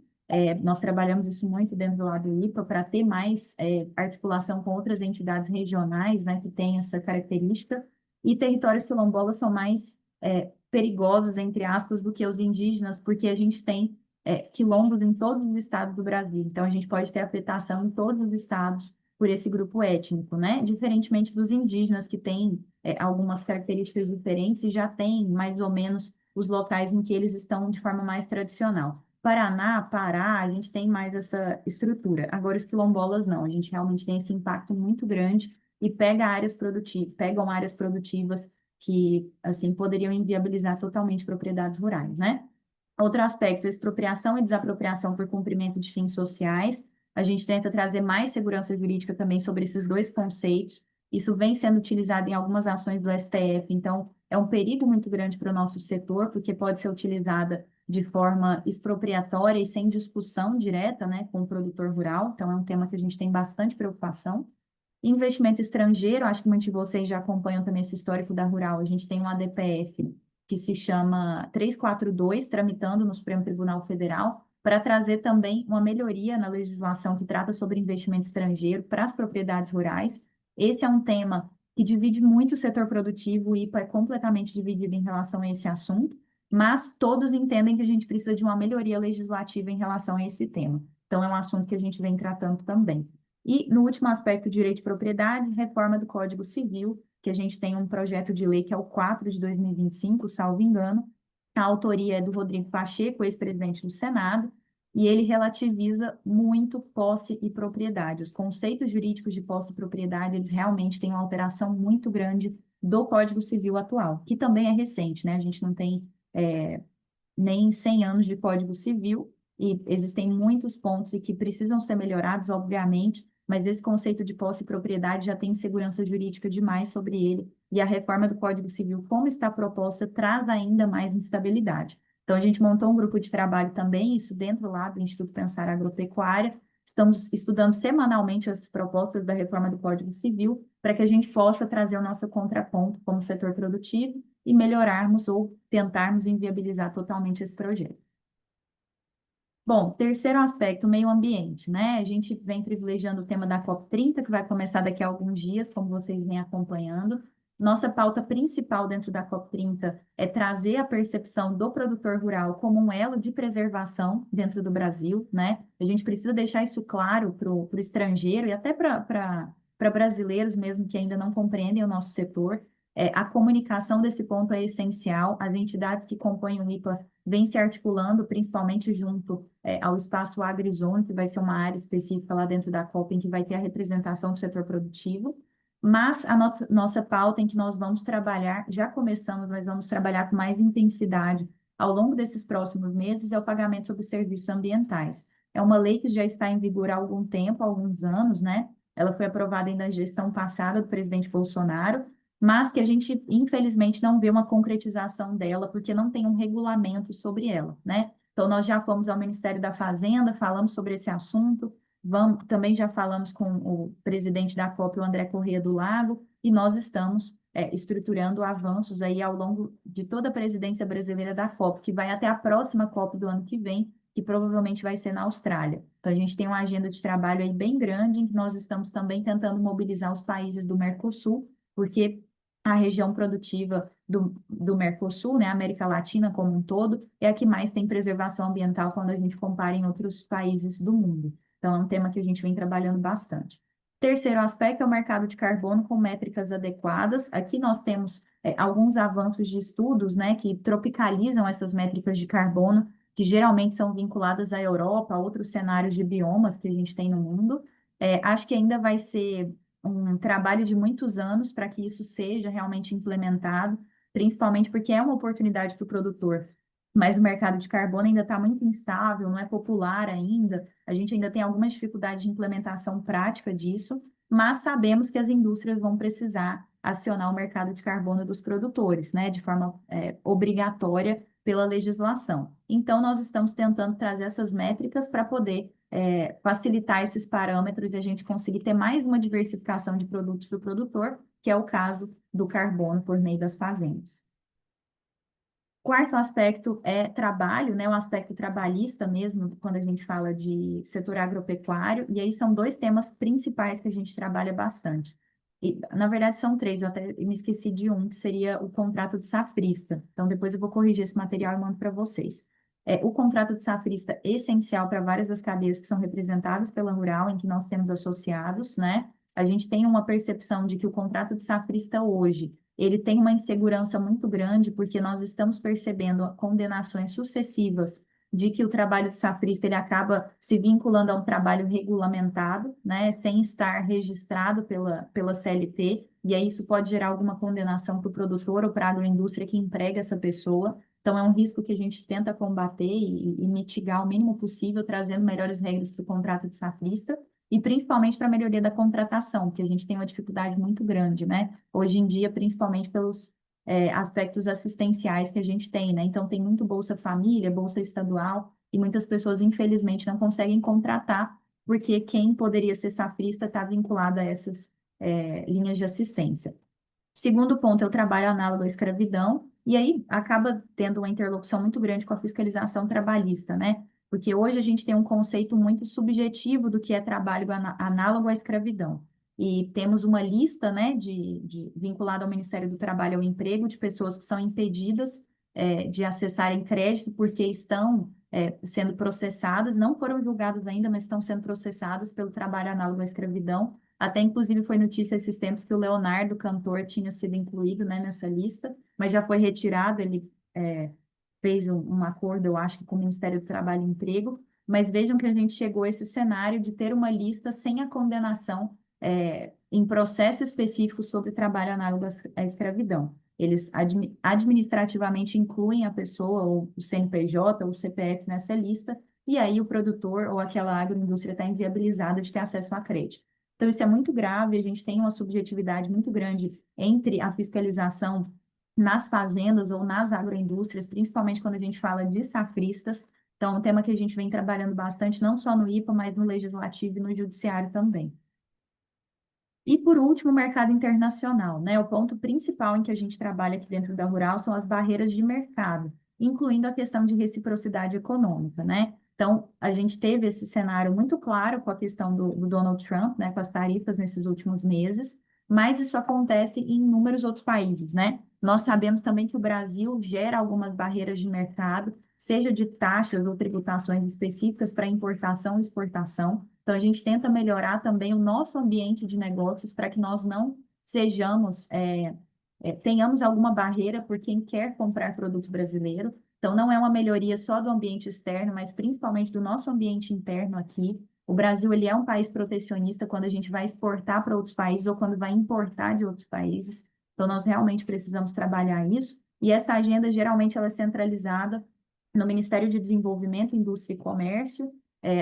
Nós trabalhamos isso muito dentro do lado do IPA para ter mais articulação com outras entidades regionais, né, que têm essa característica, e territórios quilombolas são mais perigosos, entre aspas, do que os indígenas, porque a gente tem quilombos em todos os estados do Brasil. Então, a gente pode ter afetação em todos os estados por esse grupo étnico, né? Diferentemente dos indígenas, que têm algumas características diferentes e já têm mais ou menos os locais em que eles estão de forma mais tradicional. Paraná, Pará, a gente tem mais essa estrutura. Agora, os quilombolas não. A gente realmente tem esse impacto muito grande e pegam áreas produtivas que, assim, poderiam inviabilizar totalmente propriedades rurais, né? Outro aspecto, expropriação e desapropriação por cumprimento de fins sociais. A gente tenta trazer mais segurança jurídica também sobre esses dois conceitos. Isso vem sendo utilizado em algumas ações do STF, então é um perigo muito grande para o nosso setor, porque pode ser utilizada de forma expropriatória e sem discussão direta, né, com o produtor rural. Então, é um tema que a gente tem bastante preocupação. Investimento estrangeiro, acho que muitos de vocês já acompanham também esse histórico da Rural. A gente tem um ADPF que se chama 342, tramitando no Supremo Tribunal Federal, para trazer também uma melhoria na legislação que trata sobre investimento estrangeiro para as propriedades rurais. Esse é um tema que divide muito o setor produtivo, o IPA é completamente dividido em relação a esse assunto, mas todos entendem que a gente precisa de uma melhoria legislativa em relação a esse tema. Então, é um assunto que a gente vem tratando também. E, no último aspecto, direito de propriedade, reforma do Código Civil, que a gente tem um projeto de lei que é o 4 de 2025, salvo engano. A autoria é do Rodrigo Pacheco, ex-presidente do Senado, e ele relativiza muito posse e propriedade. Os conceitos jurídicos de posse e propriedade, eles realmente têm uma alteração muito grande do Código Civil atual, que também é recente, né? A gente não tem nem 100 anos de Código Civil, e existem muitos pontos e que precisam ser melhorados, obviamente, mas esse conceito de posse e propriedade já tem segurança jurídica demais sobre ele, e a reforma do Código Civil, como está proposta, traz ainda mais instabilidade. Então, a gente montou um grupo de trabalho também, isso dentro lá do Instituto Pensar Agropecuária. Estamos estudando semanalmente as propostas da reforma do Código Civil, para que a gente possa trazer o nosso contraponto como setor produtivo e melhorarmos ou tentarmos inviabilizar totalmente esse projeto. Bom, terceiro aspecto, meio ambiente, né? A gente vem privilegiando o tema da COP30, que vai começar daqui a alguns dias, como vocês vêm acompanhando. Nossa pauta principal dentro da COP30 é trazer a percepção do produtor rural como um elo de preservação dentro do Brasil, né? A gente precisa deixar isso claro para o estrangeiro e até para brasileiros mesmo que ainda não compreendem o nosso setor. A comunicação desse ponto é essencial. As entidades que compõem o IPA vêm se articulando, principalmente junto ao Espaço AgriZone, que vai ser uma área específica lá dentro da COP, em que vai ter a representação do setor produtivo. Mas a nossa pauta em que nós vamos trabalhar, já começamos, mas vamos trabalhar com mais intensidade ao longo desses próximos meses, é o pagamento sobre serviços ambientais. É uma lei que já está em vigor há algum tempo, há alguns anos, né? Ela foi aprovada ainda na gestão passada do presidente Bolsonaro, mas que a gente, infelizmente, não vê uma concretização dela, porque não tem um regulamento sobre ela, né? Então, nós já fomos ao Ministério da Fazenda, falamos sobre esse assunto, também já falamos com o presidente da COP, o André Corrêa do Lago, e nós estamos estruturando avanços aí ao longo de toda a presidência brasileira da COP, que vai até a próxima COP do ano que vem, que provavelmente vai ser na Austrália. Então, a gente tem uma agenda de trabalho aí bem grande, em que nós estamos também tentando mobilizar os países do Mercosul, porque a região produtiva do Mercosul, né, a América Latina como um todo, é a que mais tem preservação ambiental quando a gente compara em outros países do mundo. Então, é um tema que a gente vem trabalhando bastante. Terceiro aspecto é o mercado de carbono com métricas adequadas. Aqui nós temos alguns avanços de estudos, né, que tropicalizam essas métricas de carbono, que geralmente são vinculadas à Europa, a outros cenários de biomas que a gente tem no mundo. Acho que ainda vai ser um trabalho de muitos anos para que isso seja realmente implementado, principalmente porque é uma oportunidade para o produtor. Mas o mercado de carbono ainda está muito instável, não é popular ainda, a gente ainda tem algumas dificuldades de implementação prática disso, mas sabemos que as indústrias vão precisar acionar o mercado de carbono dos produtores, né, de forma obrigatória pela legislação. Então, nós estamos tentando trazer essas métricas para poder facilitar esses parâmetros e a gente conseguir ter mais uma diversificação de produtos para o produtor, que é o caso do carbono por meio das fazendas. Quarto aspecto é trabalho, né, um aspecto trabalhista mesmo, quando a gente fala de setor agropecuário, e aí são dois temas principais que a gente trabalha bastante. E, na verdade, são três, eu até me esqueci de um, que seria o contrato de safrista. Então, depois eu vou corrigir esse material e mando para vocês. O contrato de safrista é essencial para várias das cadeias que são representadas pela Rural, em que nós temos associados, né? A gente tem uma percepção de que o contrato de safrista hoje, ele tem uma insegurança muito grande, porque nós estamos percebendo condenações sucessivas de que o trabalho de safrista ele acaba se vinculando a um trabalho regulamentado, né, sem estar registrado pela CLT, e aí isso pode gerar alguma condenação para o produtor ou para a agroindústria que emprega essa pessoa. Então, é um risco que a gente tenta combater e mitigar o mínimo possível, trazendo melhores regras para o contrato de safrista, e principalmente para a melhoria da contratação, que a gente tem uma dificuldade muito grande, né? Hoje em dia, principalmente pelos aspectos assistenciais que a gente tem, né? Então, tem muito Bolsa Família, Bolsa Estadual, e muitas pessoas, infelizmente, não conseguem contratar, porque quem poderia ser safrista está vinculado a essas linhas de assistência. Segundo ponto é o trabalho análogo à escravidão, e aí acaba tendo uma interlocução muito grande com a fiscalização trabalhista, né? Porque hoje a gente tem um conceito muito subjetivo do que é trabalho análogo à escravidão. E temos uma lista, né, vinculada ao Ministério do Trabalho e ao Emprego, de pessoas que são impedidas de acessarem crédito porque estão sendo processadas, não foram julgadas ainda, mas estão sendo processadas pelo trabalho análogo à escravidão. Até, inclusive, foi notícia esses tempos que o Leonardo, cantor, tinha sido incluído, né, nessa lista, mas já foi retirado. Ele fez um acordo, eu acho, com o Ministério do Trabalho e Emprego. Mas vejam que a gente chegou a esse cenário de ter uma lista sem a condenação em processo específico sobre trabalho análogo à escravidão. Eles administrativamente incluem a pessoa, ou o CNPJ, ou o CPF nessa lista, e aí o produtor ou aquela agroindústria está inviabilizada de ter acesso a crédito. Então, isso é muito grave, a gente tem uma subjetividade muito grande entre a fiscalização nas fazendas ou nas agroindústrias, principalmente quando a gente fala de safristas. Então, é um tema que a gente vem trabalhando bastante, não só no IPA, mas no legislativo e no judiciário também. E, por último, o mercado internacional, né? O ponto principal em que a gente trabalha aqui dentro da Rural são as barreiras de mercado, incluindo a questão de reciprocidade econômica, né? Então, a gente teve esse cenário muito claro com a questão do Donald Trump, né, com as tarifas nesses últimos meses, mas isso acontece em inúmeros outros países, né? Nós sabemos também que o Brasil gera algumas barreiras de mercado, seja de taxas ou tributações específicas para importação e exportação. Então, a gente tenta melhorar também o nosso ambiente de negócios para que nós não sejamos, tenhamos alguma barreira por quem quer comprar produto brasileiro. Então, não é uma melhoria só do ambiente externo, mas principalmente do nosso ambiente interno aqui. O Brasil, ele é um país protecionista quando a gente vai exportar para outros países ou quando vai importar de outros países. Então, nós realmente precisamos trabalhar isso. E essa agenda, geralmente, ela é centralizada no Ministério de Desenvolvimento, Indústria e Comércio,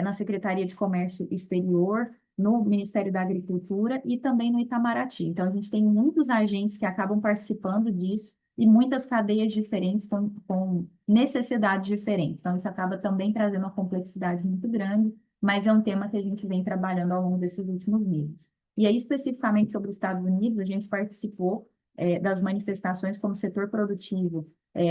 na Secretaria de Comércio Exterior, no Ministério da Agricultura e também no Itamaraty. Então, a gente tem muitos agentes que acabam participando disso e muitas cadeias diferentes com necessidades diferentes. Então, isso acaba também trazendo uma complexidade muito grande, mas é um tema que a gente vem trabalhando ao longo desses últimos meses. E aí, especificamente sobre os Estados Unidos, a gente participou das manifestações como setor produtivo,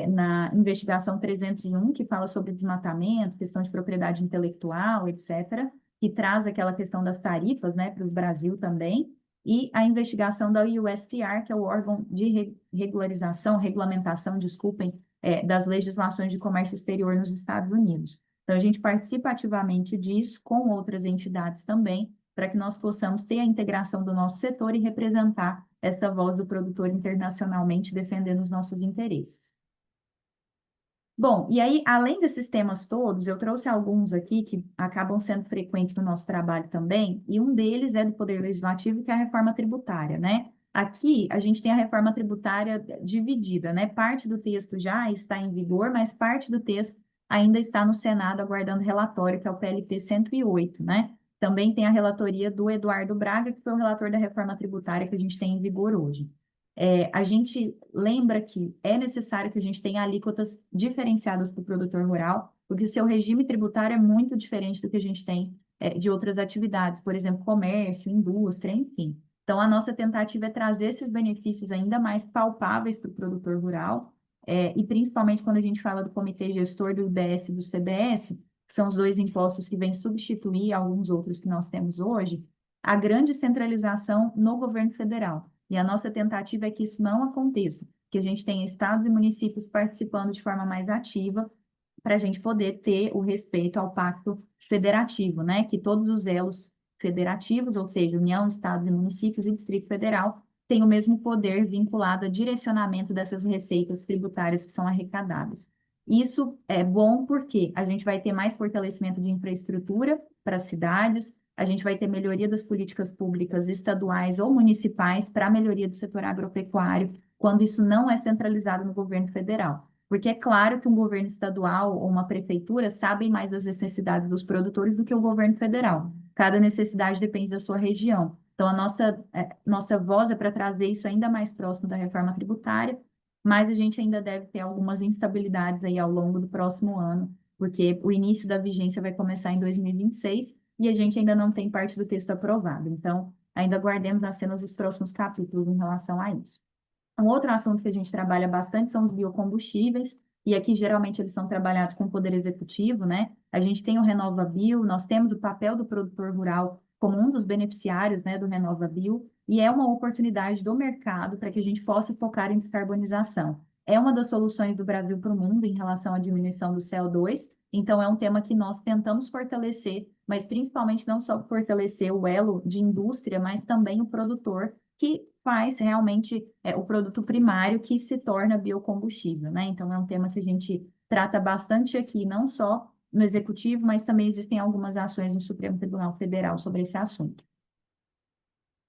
na investigação 301, que fala sobre desmatamento, questão de propriedade intelectual, etc., que traz aquela questão das tarifas, né, para o Brasil também, e a investigação da USTR, que é o órgão de regulamentação, desculpem, das legislações de comércio exterior nos Estados Unidos. Então, a gente participa ativamente disso, com outras entidades também, para que nós possamos ter a integração do nosso setor e representar essa voz do produtor internacionalmente, defendendo os nossos interesses. Bom, e aí, além desses temas todos, eu trouxe alguns aqui que acabam sendo frequentes no nosso trabalho também, e um deles é do Poder Legislativo, que é a reforma tributária, né? Aqui, a gente tem a reforma tributária dividida, né? Parte do texto já está em vigor, mas parte do texto ainda está no Senado aguardando relatório, que é o PLT 108, né? Também tem a relatoria do Eduardo Braga, que foi o relator da reforma tributária que a gente tem em vigor hoje. A gente lembra que é necessário que a gente tenha alíquotas diferenciadas para o produtor rural, porque o seu regime tributário é muito diferente do que a gente tem de outras atividades, por exemplo, comércio, indústria, enfim. Então, a nossa tentativa é trazer esses benefícios ainda mais palpáveis para o produtor rural, e principalmente quando a gente fala do comitê gestor do IBS e do CBS, que são os dois impostos que vêm substituir alguns outros que nós temos hoje, a grande centralização no governo federal. E a nossa tentativa é que isso não aconteça, que a gente tenha estados e municípios participando de forma mais ativa, para a gente poder ter o respeito ao pacto federativo, né? Que todos os elos federativos, ou seja, União, Estados e municípios e Distrito Federal, têm o mesmo poder vinculado ao direcionamento dessas receitas tributárias que são arrecadadas. Isso é bom porque a gente vai ter mais fortalecimento de infraestrutura para as cidades, a gente vai ter melhoria das políticas públicas estaduais ou municipais para a melhoria do setor agropecuário, quando isso não é centralizado no governo federal. Porque é claro que um governo estadual ou uma prefeitura sabem mais das necessidades dos produtores do que o governo federal. Cada necessidade depende da sua região. Então, a nossa voz é para trazer isso ainda mais próximo da reforma tributária mas a gente ainda deve ter algumas instabilidades aí ao longo do próximo ano, porque o início da vigência vai começar em 2026 e a gente ainda não tem parte do texto aprovado. Então, ainda aguardemos as cenas dos próximos capítulos em relação a isso. Um outro assunto que a gente trabalha bastante são os biocombustíveis, e aqui geralmente eles são trabalhados com o poder executivo, né? A gente tem o RenovaBio, nós temos o papel do produtor rural como um dos beneficiários, né, do RenovaBio, e é uma oportunidade do mercado para que a gente possa focar em descarbonização. É uma das soluções do Brasil para o mundo em relação à diminuição do CO2, então é um tema que nós tentamos fortalecer, mas principalmente não só fortalecer o elo de indústria, mas também o produtor que faz realmente o produto primário que se torna biocombustível, né? Então, é um tema que a gente trata bastante aqui, não só no Executivo, mas também existem algumas ações no Supremo Tribunal Federal sobre esse assunto.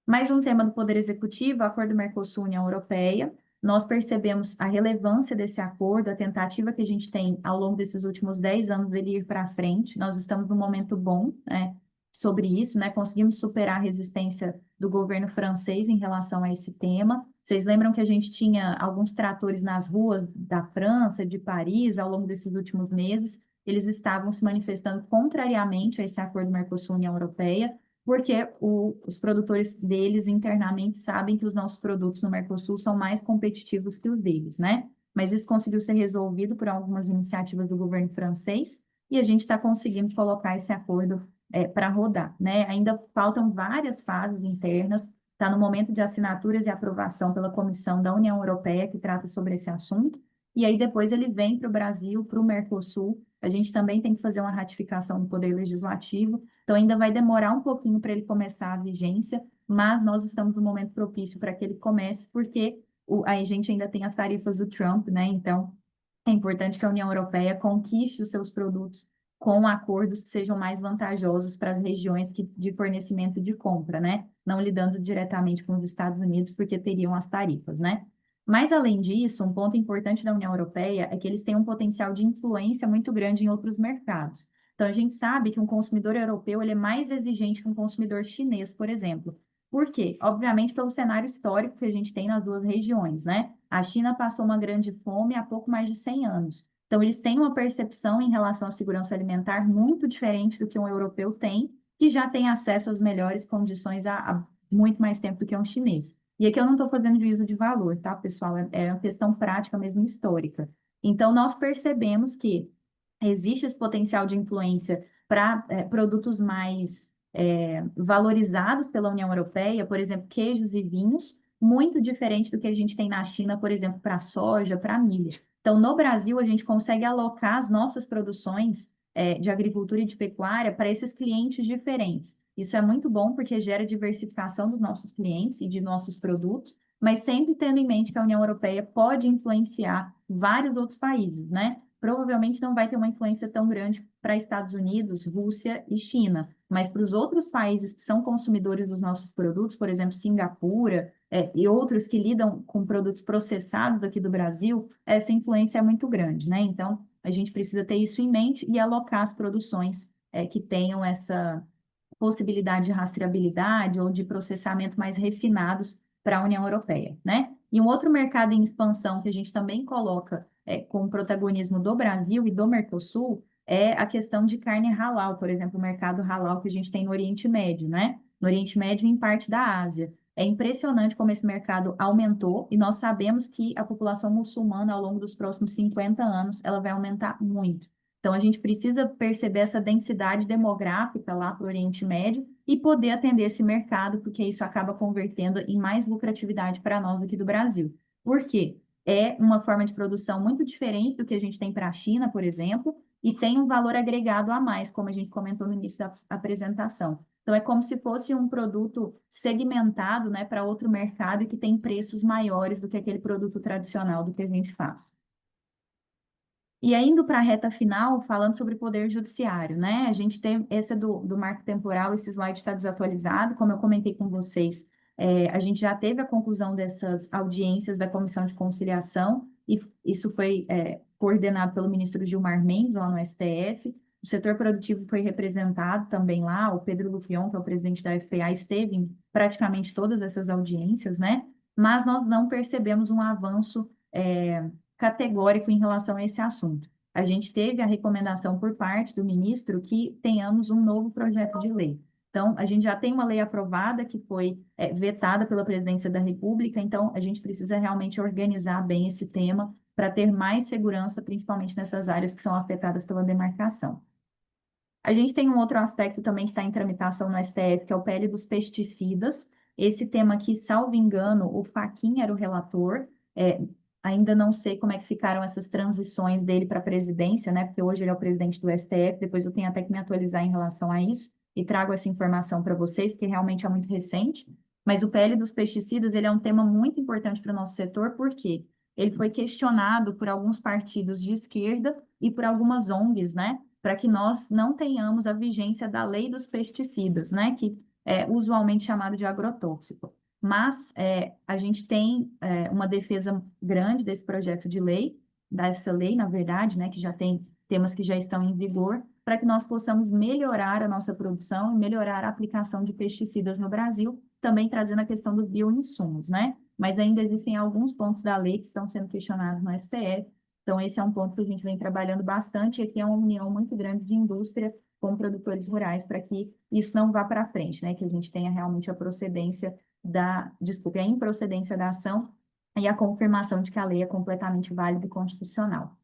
Mais um tema do Poder Executivo, o Acordo Mercosul-União Europeia. Nós percebemos a relevância desse acordo, a tentativa que a gente tem ao longo desses últimos 10 anos dele ir para frente. Nós estamos num momento bom, né, sobre isso, né? Conseguimos superar a resistência do governo francês em relação a esse tema. Vocês lembram que a gente tinha alguns tratores nas ruas da França, de Paris, ao longo desses últimos meses? Eles estavam se manifestando contrariamente a esse acordo Mercosul-União Europeia, porque os produtores deles internamente sabem que os nossos produtos no Mercosul são mais competitivos que os deles, né? Mas isso conseguiu ser resolvido por algumas iniciativas do governo francês e a gente está conseguindo colocar esse acordo para rodar, né? Ainda faltam várias fases internas, está no momento de assinaturas e aprovação pela Comissão da União Europeia, que trata sobre esse assunto, e aí depois ele vem para o Brasil, para o Mercosul. A gente também tem que fazer uma ratificação no Poder Legislativo, então, ainda vai demorar um pouquinho para ele começar a vigência, mas nós estamos no momento propício para que ele comece, porque a gente ainda tem as tarifas do Trump, né? Então, é importante que a União Europeia conquiste os seus produtos com acordos que sejam mais vantajosos para as regiões de fornecimento de compra, né? Não lidando diretamente com os Estados Unidos, porque teriam as tarifas, né? Mas, além disso, um ponto importante da União Europeia é que eles têm um potencial de influência muito grande em outros mercados. Então, a gente sabe que um consumidor europeu ele é mais exigente que um consumidor chinês, por exemplo. Por quê? Obviamente, pelo cenário histórico que a gente tem nas duas regiões, né? A China passou uma grande fome há pouco mais de 100 anos. Então, eles têm uma percepção em relação à segurança alimentar muito diferente do que um europeu tem, que já tem acesso às melhores condições há muito mais tempo do que um chinês. E aqui eu não estou fazendo juízo de valor, tá, pessoal? É uma questão prática mesmo, histórica. Então, nós percebemos que existe esse potencial de influência para produtos mais valorizados pela União Europeia, por exemplo, queijos e vinhos, muito diferente do que a gente tem na China, por exemplo, para soja, para milho. Então, no Brasil, a gente consegue alocar as nossas produções de agricultura e de pecuária para esses clientes diferentes. Isso é muito bom porque gera diversificação dos nossos clientes e de nossos produtos, mas sempre tendo em mente que a União Europeia pode influenciar vários outros países, né? Provavelmente não vai ter uma influência tão grande para Estados Unidos, Rússia e China, mas para os outros países que são consumidores dos nossos produtos, por exemplo, Singapura, e outros que lidam com produtos processados aqui do Brasil, essa influência é muito grande, né? Então, a gente precisa ter isso em mente e alocar as produções que tenham essa possibilidade de rastreabilidade ou de processamento mais refinados para a União Europeia, né? E um outro mercado em expansão que a gente também coloca com o protagonismo do Brasil e do Mercosul é a questão de carne halal, por exemplo, o mercado halal que a gente tem no Oriente Médio, né? No Oriente Médio e em parte da Ásia. É impressionante como esse mercado aumentou e nós sabemos que a população muçulmana, ao longo dos próximos 50 anos, ela vai aumentar muito. Então, a gente precisa perceber essa densidade demográfica lá para o Oriente Médio e poder atender esse mercado, porque isso acaba convertendo em mais lucratividade para nós aqui do Brasil. Por quê? É uma forma de produção muito diferente do que a gente tem para a China, por exemplo, e tem um valor agregado a mais, como a gente comentou no início da apresentação. Então, é como se fosse um produto segmentado, né, para outro mercado e que tem preços maiores do que aquele produto tradicional do que a gente faz. E aí, indo para a reta final, falando sobre o Poder Judiciário, né? A gente tem esse do marco temporal, esse slide está desatualizado, como eu comentei com vocês, a gente já teve a conclusão dessas audiências da Comissão de Conciliação, e isso foi coordenado pelo ministro Gilmar Mendes, lá no STF. O setor produtivo foi representado também lá, o Pedro Lupion, que é o presidente da FPA, esteve em praticamente todas essas audiências, né? Mas nós não percebemos um avanço categórico em relação a esse assunto. A gente teve a recomendação por parte do ministro que tenhamos um novo projeto de lei. Então, a gente já tem uma lei aprovada que foi vetada pela Presidência da República, então a gente precisa realmente organizar bem esse tema para ter mais segurança, principalmente nessas áreas que são afetadas pela demarcação. A gente tem um outro aspecto também que está em tramitação no STF, que é o PL dos pesticidas. Esse tema aqui, salvo engano, o Fachin era o relator. Ainda não sei como é que ficaram essas transições dele para a presidência, né? Porque hoje ele é o presidente do STF, depois eu tenho até que me atualizar em relação a isso e trago essa informação para vocês, porque realmente é muito recente. Mas o PL dos pesticidas, ele é um tema muito importante para o nosso setor, porque ele foi questionado por alguns partidos de esquerda e por algumas ONGs, né? Para que nós não tenhamos a vigência da lei dos pesticidas, né? Que é usualmente chamado de agrotóxico. Mas a gente tem uma defesa grande desse projeto de lei, dessa lei, na verdade, né, que já tem temas que já estão em vigor, para que nós possamos melhorar a nossa produção e melhorar a aplicação de pesticidas no Brasil, também trazendo a questão dos bioinsumos, né? Mas ainda existem alguns pontos da lei que estão sendo questionados no STF, então esse é um ponto que a gente vem trabalhando bastante, e aqui é uma união muito grande de indústria com produtores rurais, para que isso não vá para frente, né? Que a gente tenha realmente a procedência a improcedência da ação e a confirmação de que a lei é completamente válida e constitucional.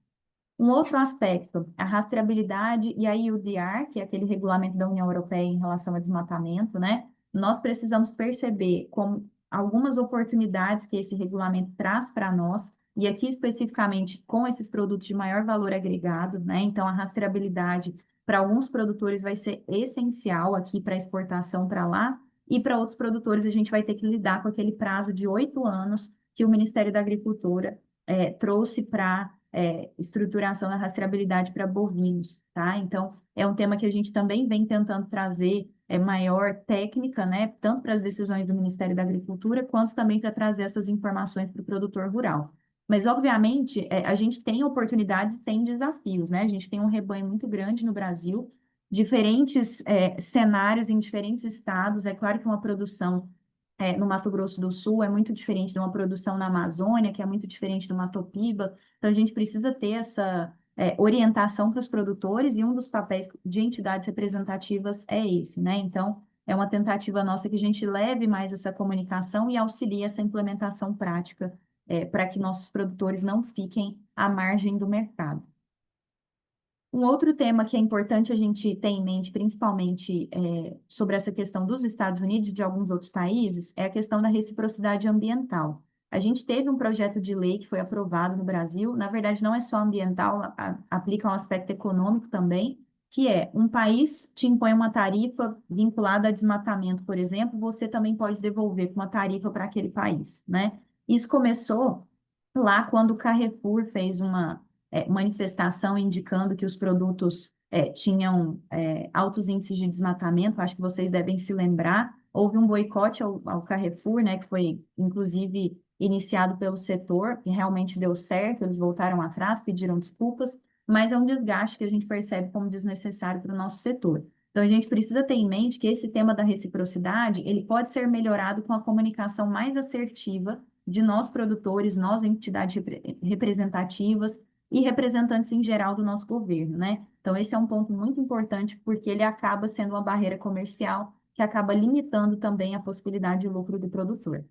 Um outro aspecto, a rastreabilidade e a EUDR, que é aquele regulamento da União Europeia em relação ao desmatamento, né? Nós precisamos perceber como algumas oportunidades que esse regulamento traz para nós, e aqui especificamente com esses produtos de maior valor agregado, né? Então, a rastreabilidade para alguns produtores vai ser essencial aqui para exportação para lá, e para outros produtores a gente vai ter que lidar com aquele prazo de 8 anos que o Ministério da Agricultura trouxe para estruturação da rastreabilidade para bovinos, tá? Então, é um tema que a gente também vem tentando trazer maior técnica, né? Tanto para as decisões do Ministério da Agricultura, quanto também para trazer essas informações para o produtor rural. Mas, obviamente, a gente tem oportunidades e tem desafios, né? A gente tem um rebanho muito grande no Brasil, diferentes cenários em diferentes estados. É claro que uma produção no Mato Grosso do Sul é muito diferente de uma produção na Amazônia, que é muito diferente do Mato Piba. Então, a gente precisa ter essa orientação para os produtores, e um dos papéis de entidades representativas é esse, né? Então, é uma tentativa nossa que a gente leve mais essa comunicação e auxilie essa implementação prática para que nossos produtores não fiquem à margem do mercado. Um outro tema que é importante a gente ter em mente, principalmente sobre essa questão dos Estados Unidos e de alguns outros países, é a questão da reciprocidade ambiental. A gente teve um projeto de lei que foi aprovado no Brasil, na verdade não é só ambiental, aplica um aspecto econômico também, que é um país te impõe uma tarifa vinculada a desmatamento, por exemplo, você também pode devolver com uma tarifa para aquele país, né? Isso começou lá quando o Carrefour fez uma manifestação indicando que os produtos tinham altos índices de desmatamento. Acho que vocês devem se lembrar. Houve um boicote ao Carrefour, né, que foi, inclusive, iniciado pelo setor, e realmente deu certo, eles voltaram atrás, pediram desculpas, mas é um desgaste que a gente percebe como desnecessário para o nosso setor. Então, a gente precisa ter em mente que esse tema da reciprocidade, ele pode ser melhorado com a comunicação mais assertiva de nós produtores, nós entidades representativas, e representantes em geral do nosso governo, né? Então, esse é um ponto muito importante, porque ele acaba sendo uma barreira comercial que acaba limitando também a possibilidade de lucro do produtor.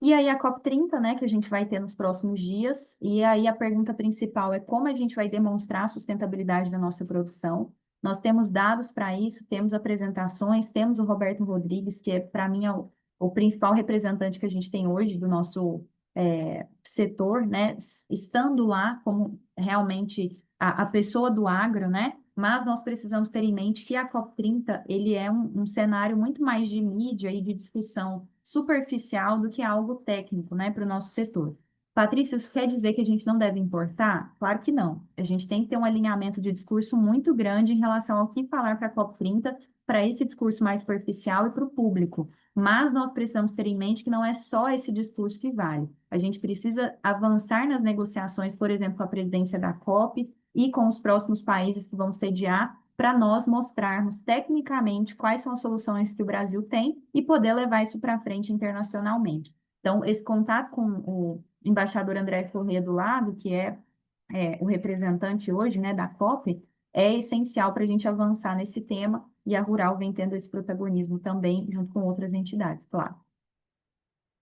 E aí a COP30, né, que a gente vai ter nos próximos dias, e aí a pergunta principal é como a gente vai demonstrar a sustentabilidade da nossa produção. Nós temos dados para isso, temos apresentações, temos o Roberto Rodrigues, que para mim é o principal representante que a gente tem hoje do nosso setor, né, estando lá como realmente a pessoa do agro, né, mas nós precisamos ter em mente que a COP30, ele é um cenário muito mais de mídia e de discussão superficial do que algo técnico, né, para o nosso setor. Patrícia, isso quer dizer que a gente não deve importar? Claro que não. A gente tem que ter um alinhamento de discurso muito grande em relação ao que falar para a COP30, para esse discurso mais superficial e para o público. Mas nós precisamos ter em mente que não é só esse discurso que vale. A gente precisa avançar nas negociações, por exemplo, com a presidência da COP e com os próximos países que vão sediar, para nós mostrarmos tecnicamente quais são as soluções que o Brasil tem e poder levar isso para frente internacionalmente. Então, esse contato com embaixador André Corrêa do lado, que o representante hoje, né, da COP, é essencial para a gente avançar nesse tema, e a Rural vem tendo esse protagonismo também, junto com outras entidades, claro.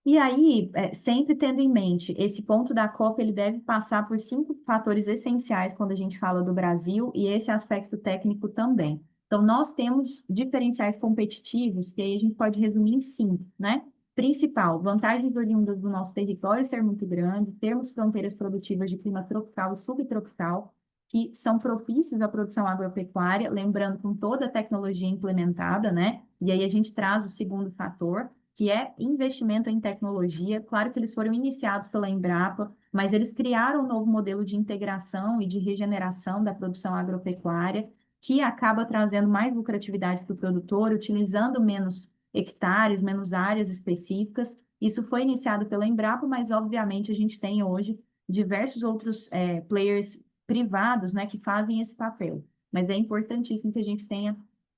E aí, sempre tendo em mente, esse ponto da COP, ele deve passar por 5 fatores essenciais quando a gente fala do Brasil, e esse aspecto técnico também. Então, nós temos diferenciais competitivos, que aí a gente pode resumir em 5, né? Principal, vantagens oriundas do nosso território ser muito grande, termos fronteiras produtivas de clima tropical e subtropical, que são propícios à produção agropecuária, lembrando com toda a tecnologia implementada, né? E aí a gente traz o segundo fator, que é investimento em tecnologia. Claro que eles foram iniciados pela Embrapa, mas eles criaram um novo modelo de integração e de regeneração da produção agropecuária, que acaba trazendo mais lucratividade para o produtor, utilizando menos hectares, menos áreas específicas. Isso foi iniciado pela Embrapa, mas obviamente a gente tem hoje diversos outros players privados, né, que fazem esse papel. Mas é importantíssimo que a gente tenha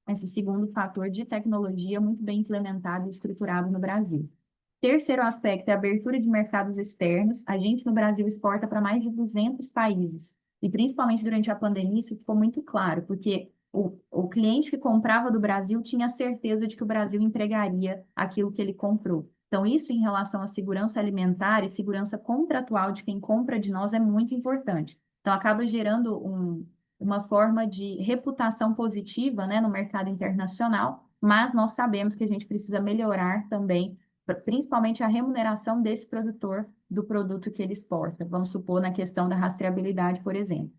esse segundo fator de tecnologia muito bem implementado e estruturado no Brasil. Terceiro aspecto é a abertura de mercados externos. A gente no Brasil exporta para mais de 200 países. E principalmente durante a pandemia isso ficou muito claro, porque o cliente que comprava do Brasil tinha certeza de que o Brasil entregaria aquilo que ele comprou. Então, isso em relação à segurança alimentar e segurança contratual de quem compra de nós é muito importante. Então, acaba gerando uma forma de reputação positiva, né, no mercado internacional, mas nós sabemos que a gente precisa melhorar também, principalmente a remuneração desse produtor do produto que ele exporta. Vamos supor na questão da rastreabilidade, por exemplo.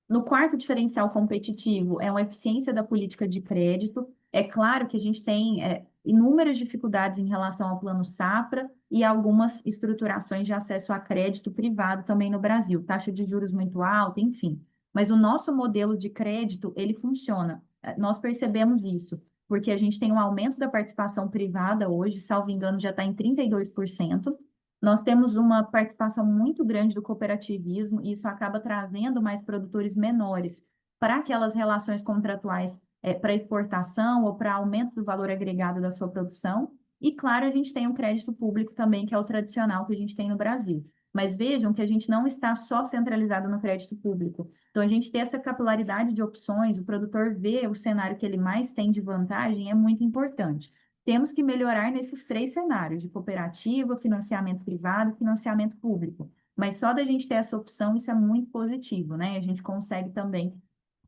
No quarto diferencial competitivo é uma eficiência da política de crédito. É claro que a gente tem inúmeras dificuldades em relação ao Plano Safra e algumas estruturações de acesso a crédito privado também no Brasil, taxa de juros muito alta, enfim. Mas o nosso modelo de crédito, ele funciona. Nós percebemos isso, porque a gente tem um aumento da participação privada hoje, salvo engano, já está em 32%. Nós temos uma participação muito grande do cooperativismo, e isso acaba trazendo mais produtores menores para aquelas relações contratuais para exportação ou para aumento do valor agregado da sua produção. E, claro, a gente tem um crédito público também, que é o tradicional que a gente tem no Brasil. Mas vejam que a gente não está só centralizado no crédito público. Então, a gente ter essa capilaridade de opções, o produtor vê o cenário que ele mais tem de vantagem, é muito importante. Temos que melhorar nesses 3 cenários, de cooperativa, financiamento privado, financiamento público. Mas só da gente ter essa opção, isso é muito positivo, né? A gente consegue também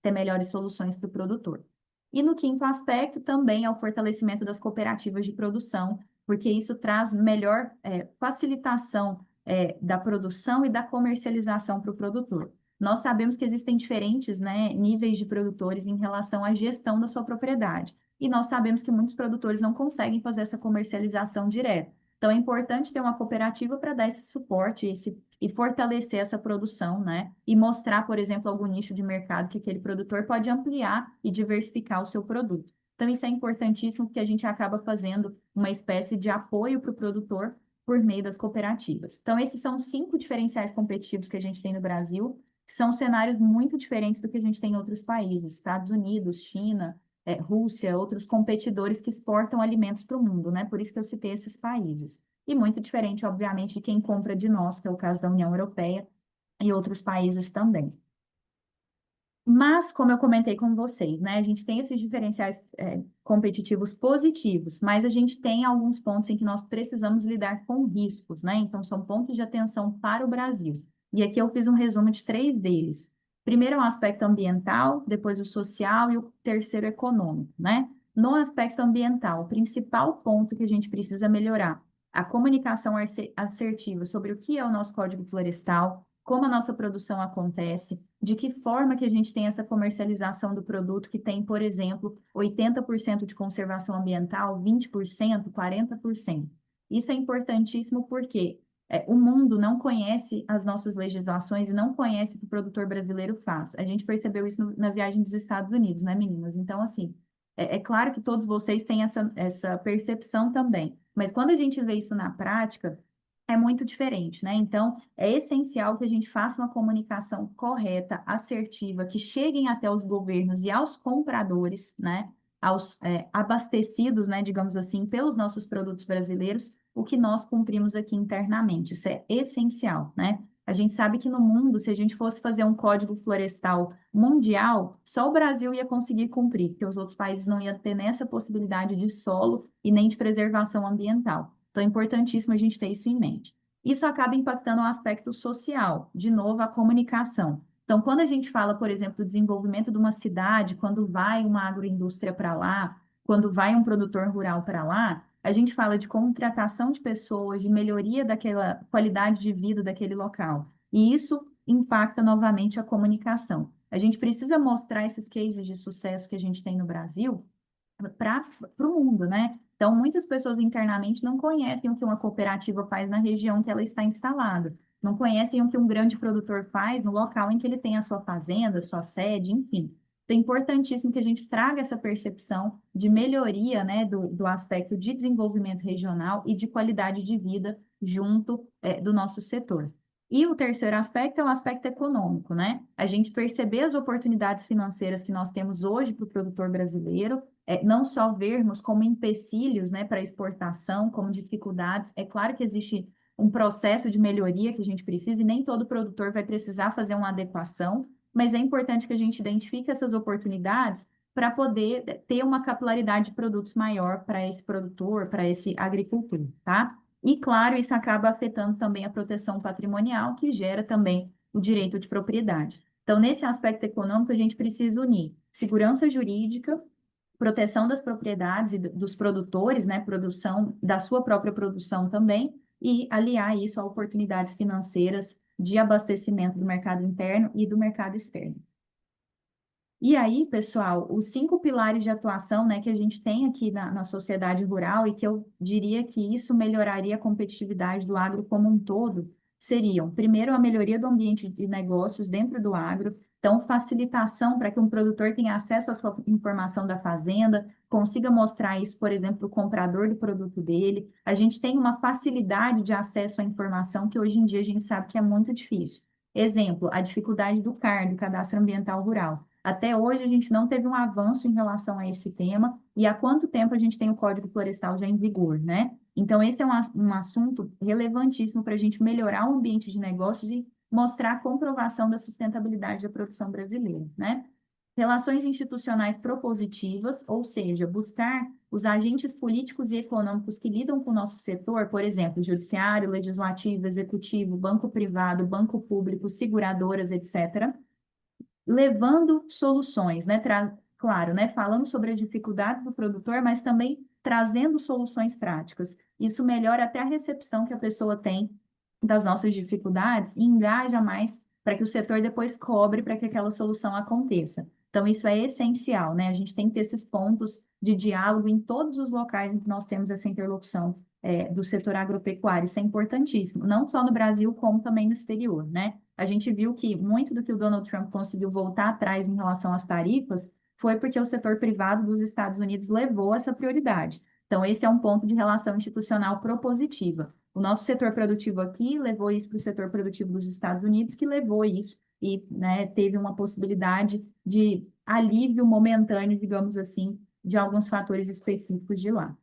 ter melhores soluções para o produtor. E no quinto aspecto, também é o fortalecimento das cooperativas de produção, porque isso traz melhor facilitação da produção e da comercialização para o produtor. Nós sabemos que existem diferentes, né, níveis de produtores em relação à gestão da sua propriedade. E nós sabemos que muitos produtores não conseguem fazer essa comercialização direta. Então, é importante ter uma cooperativa para dar esse suporte e fortalecer essa produção, né? E mostrar, por exemplo, algum nicho de mercado que aquele produtor pode ampliar e diversificar o seu produto. Então, isso é importantíssimo, porque a gente acaba fazendo uma espécie de apoio para o produtor por meio das cooperativas. Então, esses são 5 diferenciais competitivos que a gente tem no Brasil, que são cenários muito diferentes do que a gente tem em outros países, Estados Unidos, China, Rússia, outros competidores que exportam alimentos para o mundo, né? Por isso que eu citei esses países. E muito diferente, obviamente, de quem compra de nós, que é o caso da União Europeia e outros países também. Mas, como eu comentei com vocês, né? A gente tem esses diferenciais competitivos positivos, mas a gente tem alguns pontos em que nós precisamos lidar com riscos, né? Então, são pontos de atenção para o Brasil. E aqui eu fiz um resumo de 3 deles. Primeiro é o aspecto ambiental, depois o social e o terceiro econômico, né? No aspecto ambiental, o principal ponto que a gente precisa melhorar, a comunicação assertiva sobre o que é o nosso Código Florestal, como a nossa produção acontece, de que forma que a gente tem essa comercialização do produto que tem, por exemplo, 80% de conservação ambiental, 20%, 40%. Isso é importantíssimo porque o mundo não conhece as nossas legislações e não conhece o que o produtor brasileiro faz. A gente percebeu isso na viagem dos Estados Unidos, né, meninas? Então, assim, é claro que todos vocês têm essa percepção também, mas quando a gente vê isso na prática, é muito diferente, né? Então, é essencial que a gente faça uma comunicação correta, assertiva, que cheguem até os governos e aos compradores, né? abastecidos, né, digamos assim, pelos nossos produtos brasileiros, o que nós cumprimos aqui internamente. Isso é essencial, né? A gente sabe que no mundo, se a gente fosse fazer um código florestal mundial, só o Brasil ia conseguir cumprir, porque os outros países não iam ter nessa possibilidade de solo e nem de preservação ambiental. Então, é importantíssimo a gente ter isso em mente. Isso acaba impactando o aspecto social, de novo, a comunicação. Então, quando a gente fala, por exemplo, do desenvolvimento de uma cidade, quando vai uma agroindústria para lá, quando vai um produtor rural para lá, a gente fala de contratação de pessoas, de melhoria daquela qualidade de vida daquele local. E isso impacta novamente a comunicação. A gente precisa mostrar esses cases de sucesso que a gente tem no Brasil para o mundo, né? Então, muitas pessoas internamente não conhecem o que uma cooperativa faz na região que ela está instalada, não conhecem o que um grande produtor faz no local em que ele tem a sua fazenda, sua sede, enfim. Então, é importantíssimo que a gente traga essa percepção de melhoria, né, do aspecto de desenvolvimento regional e de qualidade de vida junto, do nosso setor. E o terceiro aspecto é o aspecto econômico, né? A gente perceber as oportunidades financeiras que nós temos hoje para o produtor brasileiro, não só vermos como empecilhos, né, para exportação, como dificuldades. É claro que existe um processo de melhoria que a gente precisa, e nem todo produtor vai precisar fazer uma adequação, mas é importante que a gente identifique essas oportunidades para poder ter uma capilaridade de produtos maior para esse produtor, para esse agricultor, tá? E, claro, isso acaba afetando também a proteção patrimonial, que gera também o direito de propriedade. Então, nesse aspecto econômico, a gente precisa unir segurança jurídica, proteção das propriedades e dos produtores, né, produção da sua própria produção também, e aliar isso a oportunidades financeiras de abastecimento do mercado interno e do mercado externo. E aí, pessoal, os 5 pilares de atuação, né, que a gente tem aqui na sociedade rural e que eu diria que isso melhoraria a competitividade do agro como um todo, seriam, primeiro, a melhoria do ambiente de negócios dentro do agro, então, facilitação para que um produtor tenha acesso à sua informação da fazenda, consiga mostrar isso, por exemplo, para o comprador do produto dele. A gente tem uma facilidade de acesso à informação que hoje em dia a gente sabe que é muito difícil. Exemplo, a dificuldade do CAR, do Cadastro Ambiental Rural. Até hoje, a gente não teve um avanço em relação a esse tema, e há quanto tempo a gente tem o Código Florestal já em vigor, né? Então, esse é um assunto relevantíssimo para a gente melhorar o ambiente de negócios e mostrar a comprovação da sustentabilidade da produção brasileira, né? Relações institucionais propositivas, ou seja, buscar os agentes políticos e econômicos que lidam com o nosso setor, por exemplo, judiciário, legislativo, executivo, banco privado, banco público, seguradoras, etc., levando soluções, né? Claro, né? Falando sobre as dificuldades do produtor, mas também trazendo soluções práticas. Isso melhora até a recepção que a pessoa tem das nossas dificuldades e engaja mais para que o setor depois cobre para que aquela solução aconteça. Então, isso é essencial, né? A gente tem que ter esses pontos de diálogo em todos os locais em que nós temos essa interlocução, do setor agropecuário. Isso é importantíssimo, não só no Brasil, como também no exterior, né? A gente viu que muito do que o Donald Trump conseguiu voltar atrás em relação às tarifas foi porque o setor privado dos Estados Unidos levou essa prioridade. Então, esse é um ponto de relação institucional propositiva. O nosso setor produtivo aqui levou isso para o setor produtivo dos Estados Unidos, que levou isso e, né, teve uma possibilidade de alívio momentâneo, digamos assim, de alguns fatores específicos de lá.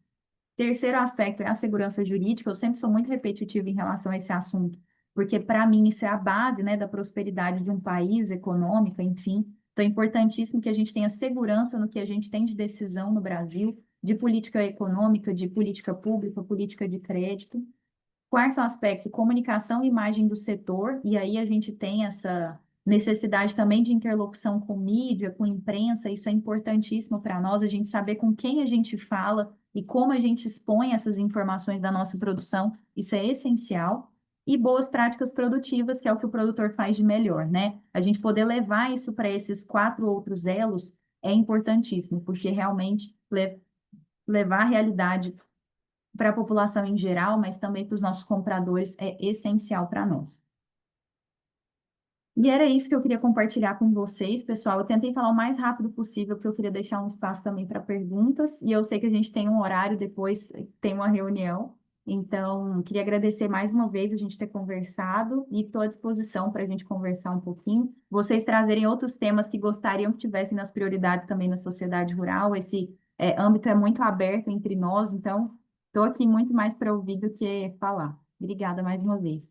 Terceiro aspecto é a segurança jurídica. Eu sempre sou muito repetitiva em relação a esse assunto, porque para mim isso é a base, né, da prosperidade de um país, econômica, enfim. Então é importantíssimo que a gente tenha segurança no que a gente tem de decisão no Brasil, de política econômica, de política pública, política de crédito. Quarto aspecto, comunicação e imagem do setor, e aí a gente tem essa necessidade também de interlocução com mídia, com imprensa, isso é importantíssimo para nós, a gente saber com quem a gente fala e como a gente expõe essas informações da nossa produção, isso é essencial. E boas práticas produtivas, que é o que o produtor faz de melhor, né? A gente poder levar isso para esses 4 outros elos é importantíssimo, porque realmente levar a realidade para a população em geral, mas também para os nossos compradores, é essencial para nós. E era isso que eu queria compartilhar com vocês, pessoal. Eu tentei falar o mais rápido possível, porque eu queria deixar um espaço também para perguntas, e eu sei que a gente tem um horário, depois tem uma reunião. Então, queria agradecer mais uma vez a gente ter conversado e estou à disposição para a gente conversar um pouquinho. Vocês trazerem outros temas que gostariam que tivessem nas prioridades também na sociedade rural, esse âmbito é muito aberto entre nós, então estou aqui muito mais para ouvir do que falar. Obrigada mais uma vez.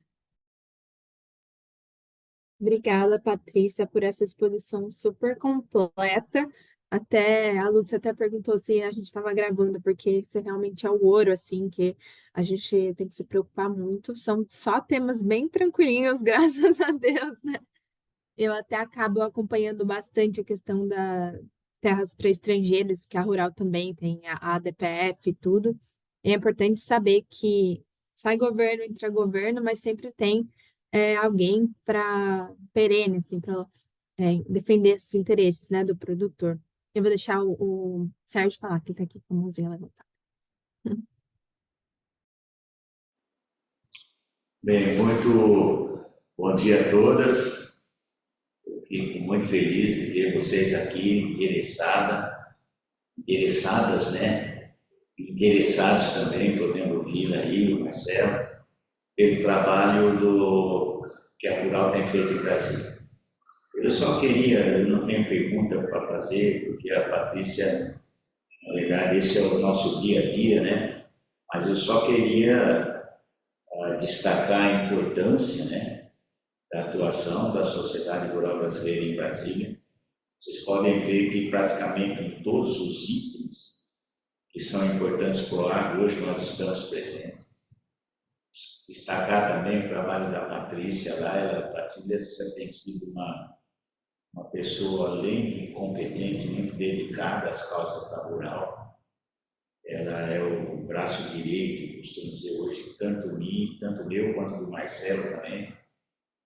Obrigada, Patrícia, por essa exposição super completa. Até a Lúcia até perguntou se a gente estava gravando, porque isso realmente é o ouro, assim, que a gente tem que se preocupar muito. São só temas bem tranquilinhos, graças a Deus, né? Eu até acabo acompanhando bastante a questão da terras para estrangeiros, que a Rural também tem a ADPF e tudo. É importante saber que sai governo, entra governo, mas sempre tem alguém para perene, assim, para defender os interesses, né, do produtor. Eu vou deixar o Sérgio falar, que ele está aqui com a mãozinha levantada. Bem, muito bom dia a todas. Eu fico muito feliz de ver vocês aqui interessadas, né? Interessados também, estou vendo o Vila aí, o Marcelo, pelo trabalho que a Rural tem feito em Brasília. Eu só queria, eu não tenho pergunta para fazer, porque a Patrícia, na verdade, esse é o nosso dia a dia, né? Mas eu só queria destacar a importância, né, da atuação da Sociedade Rural Brasileira em Brasília. Vocês podem ver que praticamente em todos os itens que são importantes para o agro, hoje nós estamos presentes. Destacar também o trabalho da Patrícia lá, a Patrícia tem sido uma pessoa, além de competente, muito dedicada às causas da rural. Ela é o braço direito, costumo dizer hoje, tanto eu quanto do Marcelo também.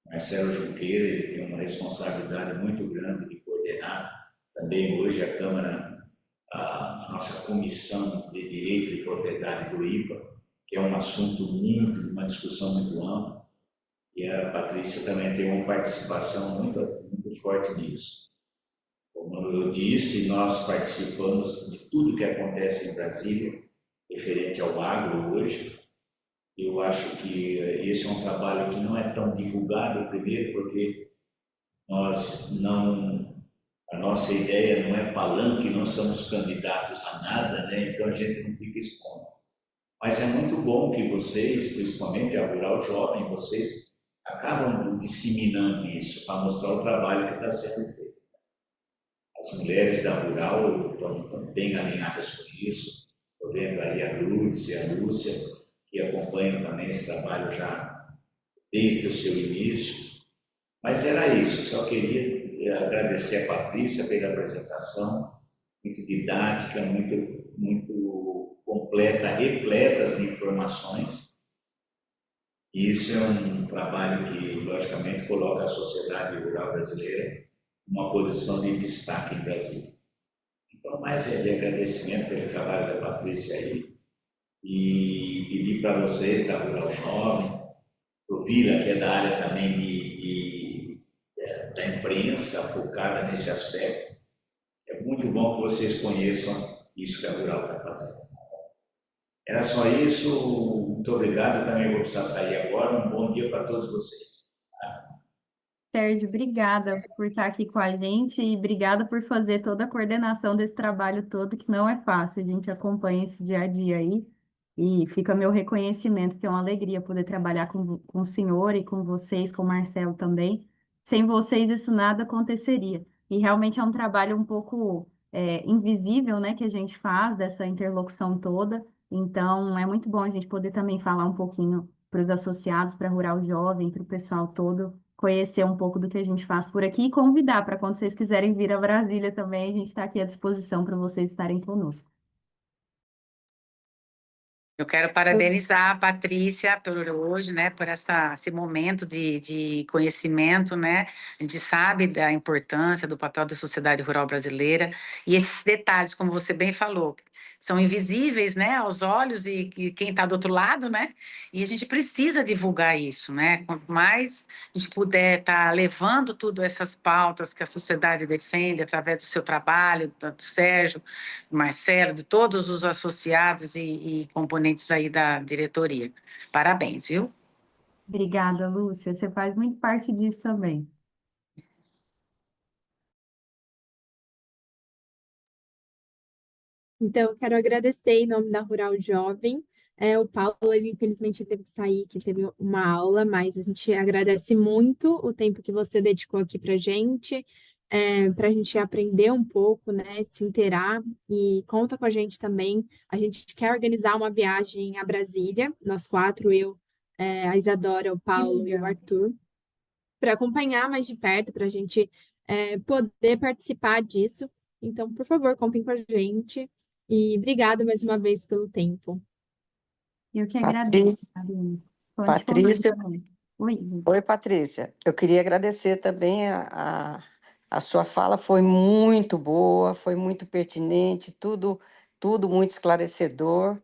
Marcelo Junqueira, ele tem uma responsabilidade muito grande de coordenar também hoje a Câmara, a nossa Comissão de Direito de Propriedade do IPA, que é um assunto uma discussão muito ampla, e a Patrícia também tem uma participação muito forte nisso. Como eu disse, nós participamos de tudo que acontece em Brasília, referente ao agro hoje. Eu acho que esse é um trabalho que não é tão divulgado, primeiro, porque a nossa ideia não é palanque, não somos candidatos a nada, né? Então a gente não fica expondo. Mas é muito bom que vocês, principalmente a Rural Jovem, vocês acabam disseminando isso para mostrar o trabalho que está sendo feito. As mulheres da Rural estão bem alinhadas com isso. Estou vendo aí a Lourdes e a Lúcia, que acompanham também esse trabalho já desde o seu início. Mas era isso, só queria agradecer a Patrícia pela apresentação, muito didática, muito completa, repletas de informações. E isso é um trabalho que, logicamente, coloca a sociedade rural brasileira numa posição de destaque em Brasília. Então, mais é de agradecimento pelo trabalho da Patrícia aí, e pedir para vocês da Rural Jovem, o Vila, que é da área também da imprensa, focada nesse aspecto. É muito bom que vocês conheçam isso que a Rural está fazendo. Era só isso, muito obrigado, eu também vou precisar sair agora, um bom dia para todos vocês. Sérgio, obrigada por estar aqui com a gente e obrigada por fazer toda a coordenação desse trabalho todo, que não é fácil. A gente acompanha esse dia a dia aí e fica meu reconhecimento, que é uma alegria poder trabalhar com o senhor e com vocês, com o Marcelo também. Sem vocês, isso nada aconteceria. E realmente é um trabalho um pouco invisível, né, que a gente faz dessa interlocução toda. Então, é muito bom a gente poder também falar um pouquinho para os associados, para a Rural Jovem, para o pessoal todo conhecer um pouco do que a gente faz por aqui e convidar para quando vocês quiserem vir a Brasília também, a gente está aqui à disposição para vocês estarem conosco. Eu quero parabenizar a Patrícia por hoje, né, por esse momento de conhecimento, né? A gente sabe da importância do papel da sociedade rural brasileira e esses detalhes, como você bem falou, são invisíveis, né, aos olhos e quem está do outro lado, né? E a gente precisa divulgar isso, né? Quanto mais a gente puder estar levando tudo essas pautas que a sociedade defende através do seu trabalho, do Sérgio, Marcelo, de todos os associados e componentes aí da diretoria. Parabéns, viu? Obrigada, Lúcia. Você faz muito parte disso também. Então, eu quero agradecer em nome da Rural Jovem. O Paulo, ele infelizmente teve que sair, que teve uma aula, mas a gente agradece muito o tempo que você dedicou aqui para gente, para a gente aprender um pouco, né, se inteirar, e conta com a gente também. A gente quer organizar uma viagem a Brasília, nós quatro, eu, a Isadora, o Que Paulo e o legal. Arthur, para acompanhar mais de perto, para a gente poder participar disso. Então, por favor, contem com a gente. E obrigada mais uma vez pelo tempo. Eu que agradeço, Patrícia, Aline. Conte comigo Patrícia, também. Oi, Lu. oi, Patrícia. Eu queria agradecer também a sua fala, foi muito boa, foi muito pertinente, tudo muito esclarecedor,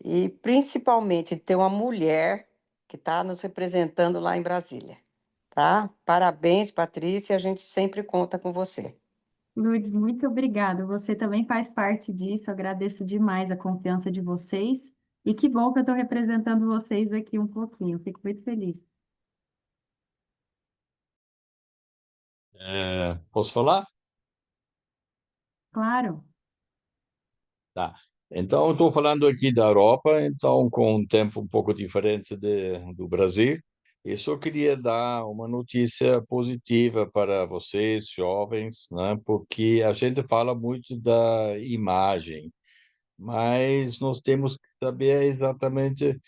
e principalmente ter uma mulher que está nos representando lá em Brasília, tá? Parabéns, Patrícia, a gente sempre conta com você. Lourdes, muito obrigada. Você também faz parte disso. Agradeço demais a confiança de vocês. E que bom que eu estou representando vocês aqui um pouquinho. Fico muito feliz. Posso falar? Claro. Tá. Então, estou falando aqui da Europa, então com um tempo um pouco diferente do Brasil. E só queria dar uma notícia positiva para vocês, jovens, né? Porque a gente fala muito da imagem, mas nós temos que saber exatamente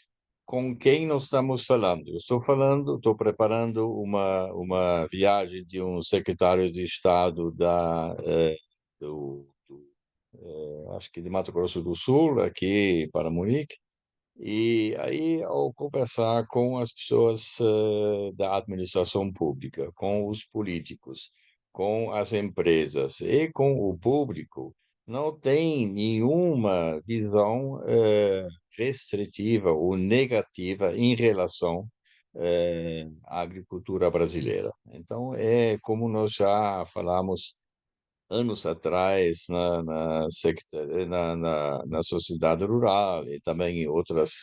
com quem nós estamos falando. Eu estou preparando uma viagem de um secretário de Estado acho que de Mato Grosso do Sul, aqui para Munique. E aí, ao conversar com as pessoas da administração pública, com os políticos, com as empresas e com o público, não tem nenhuma visão restritiva ou negativa em relação à agricultura brasileira. Então, é como nós já falamos anos atrás na sociedade rural e também em outras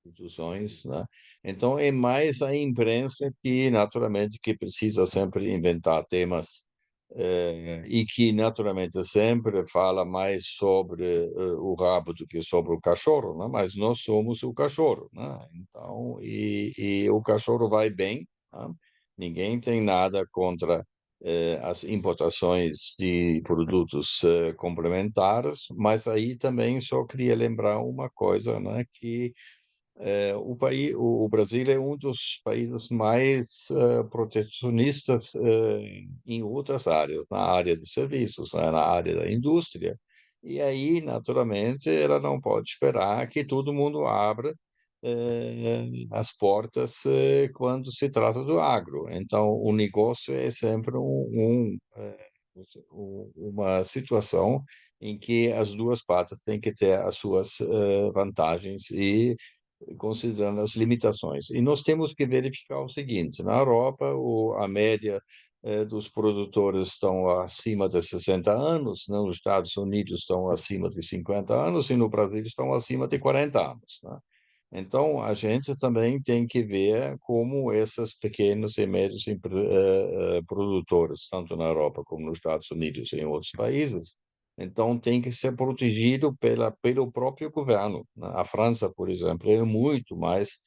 instituições, né? Então é mais a imprensa que naturalmente que precisa sempre inventar temas e que naturalmente sempre fala mais sobre o rabo do que sobre o cachorro, né? Mas nós somos o cachorro, né? Então e o cachorro vai bem, né? Ninguém tem nada contra as importações de produtos complementares, mas aí também só queria lembrar uma coisa, né? Que o Brasil é um dos países mais protecionistas em outras áreas, na área de serviços, né, na área da indústria. E aí, naturalmente, ela não pode esperar que todo mundo abra as portas quando se trata do agro. Então, o negócio é sempre uma situação em que as duas partes têm que ter as suas vantagens e considerando as limitações. E nós temos que verificar o seguinte: na Europa, a média dos produtores estão acima de 60 anos, nos Estados Unidos estão acima de 50 anos e no Brasil estão acima de 40 anos, né? Então, a gente também tem que ver como esses pequenos e médios produtores, tanto na Europa como nos Estados Unidos e em outros países, então tem que ser protegido pelo próprio governo, né? A França, por exemplo, é muito mais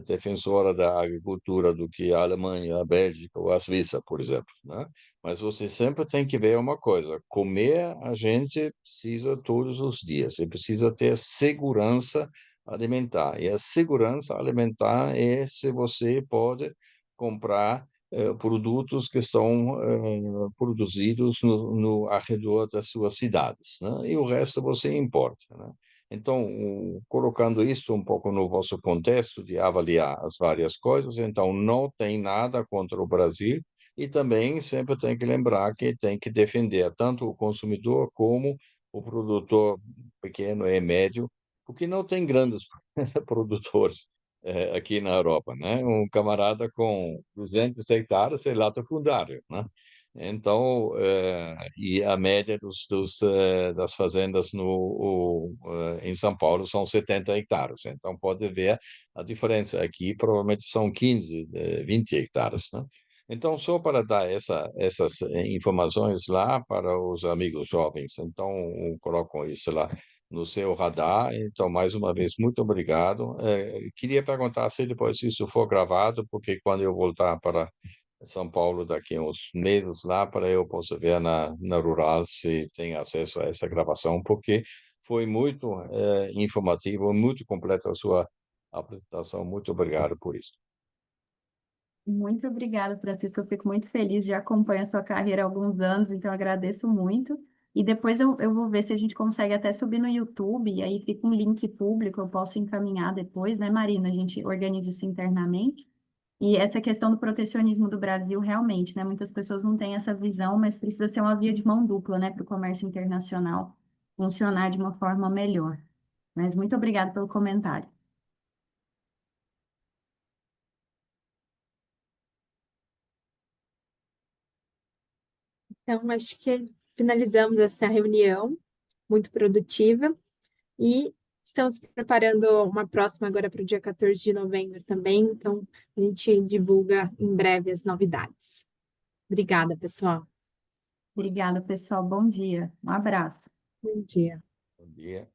defensora da agricultura do que a Alemanha, a Bélgica ou a Suíça, por exemplo, né? Mas você sempre tem que ver uma coisa: comer a gente precisa todos os dias, e precisa ter segurança alimentar. E a segurança alimentar é se você pode comprar produtos que estão produzidos no arredor das suas cidades, né? E o resto você importa, né? Então, colocando isso um pouco no vosso contexto de avaliar as várias coisas, então não tem nada contra o Brasil e também sempre tem que lembrar que tem que defender tanto o consumidor como o produtor pequeno e médio, porque não tem grandes produtores aqui na Europa, né? Um camarada com 200 hectares é latifundário, né? Então, e a média das fazendas em São Paulo são 70 hectares. Então, pode ver a diferença. Aqui, provavelmente, são 15, 20 hectares, né? Então, só para dar essas informações lá para os amigos jovens. Então, colocam isso lá no seu radar. Então, mais uma vez, muito obrigado. Queria perguntar se depois isso for gravado, porque quando eu voltar para São Paulo daqui a uns meses lá, para eu possa ver na Rural se tem acesso a essa gravação, porque foi muito informativo, muito completa a sua apresentação. Muito obrigado por isso. Muito obrigada, Francisco. Eu fico muito feliz, já acompanho a sua carreira há alguns anos, então agradeço muito. E depois eu vou ver se a gente consegue até subir no YouTube, e aí fica um link público, eu posso encaminhar depois, né, Marina? A gente organiza isso internamente. E essa questão do protecionismo do Brasil, realmente, né? Muitas pessoas não têm essa visão, mas precisa ser uma via de mão dupla, né, para o comércio internacional funcionar de uma forma melhor. Mas muito obrigada pelo comentário. Então, acho que finalizamos essa reunião muito produtiva e estamos preparando uma próxima agora para o dia 14 de novembro também. Então, a gente divulga em breve as novidades. Obrigada, pessoal. Obrigada, pessoal. Bom dia. Um abraço. Bom dia. Bom dia.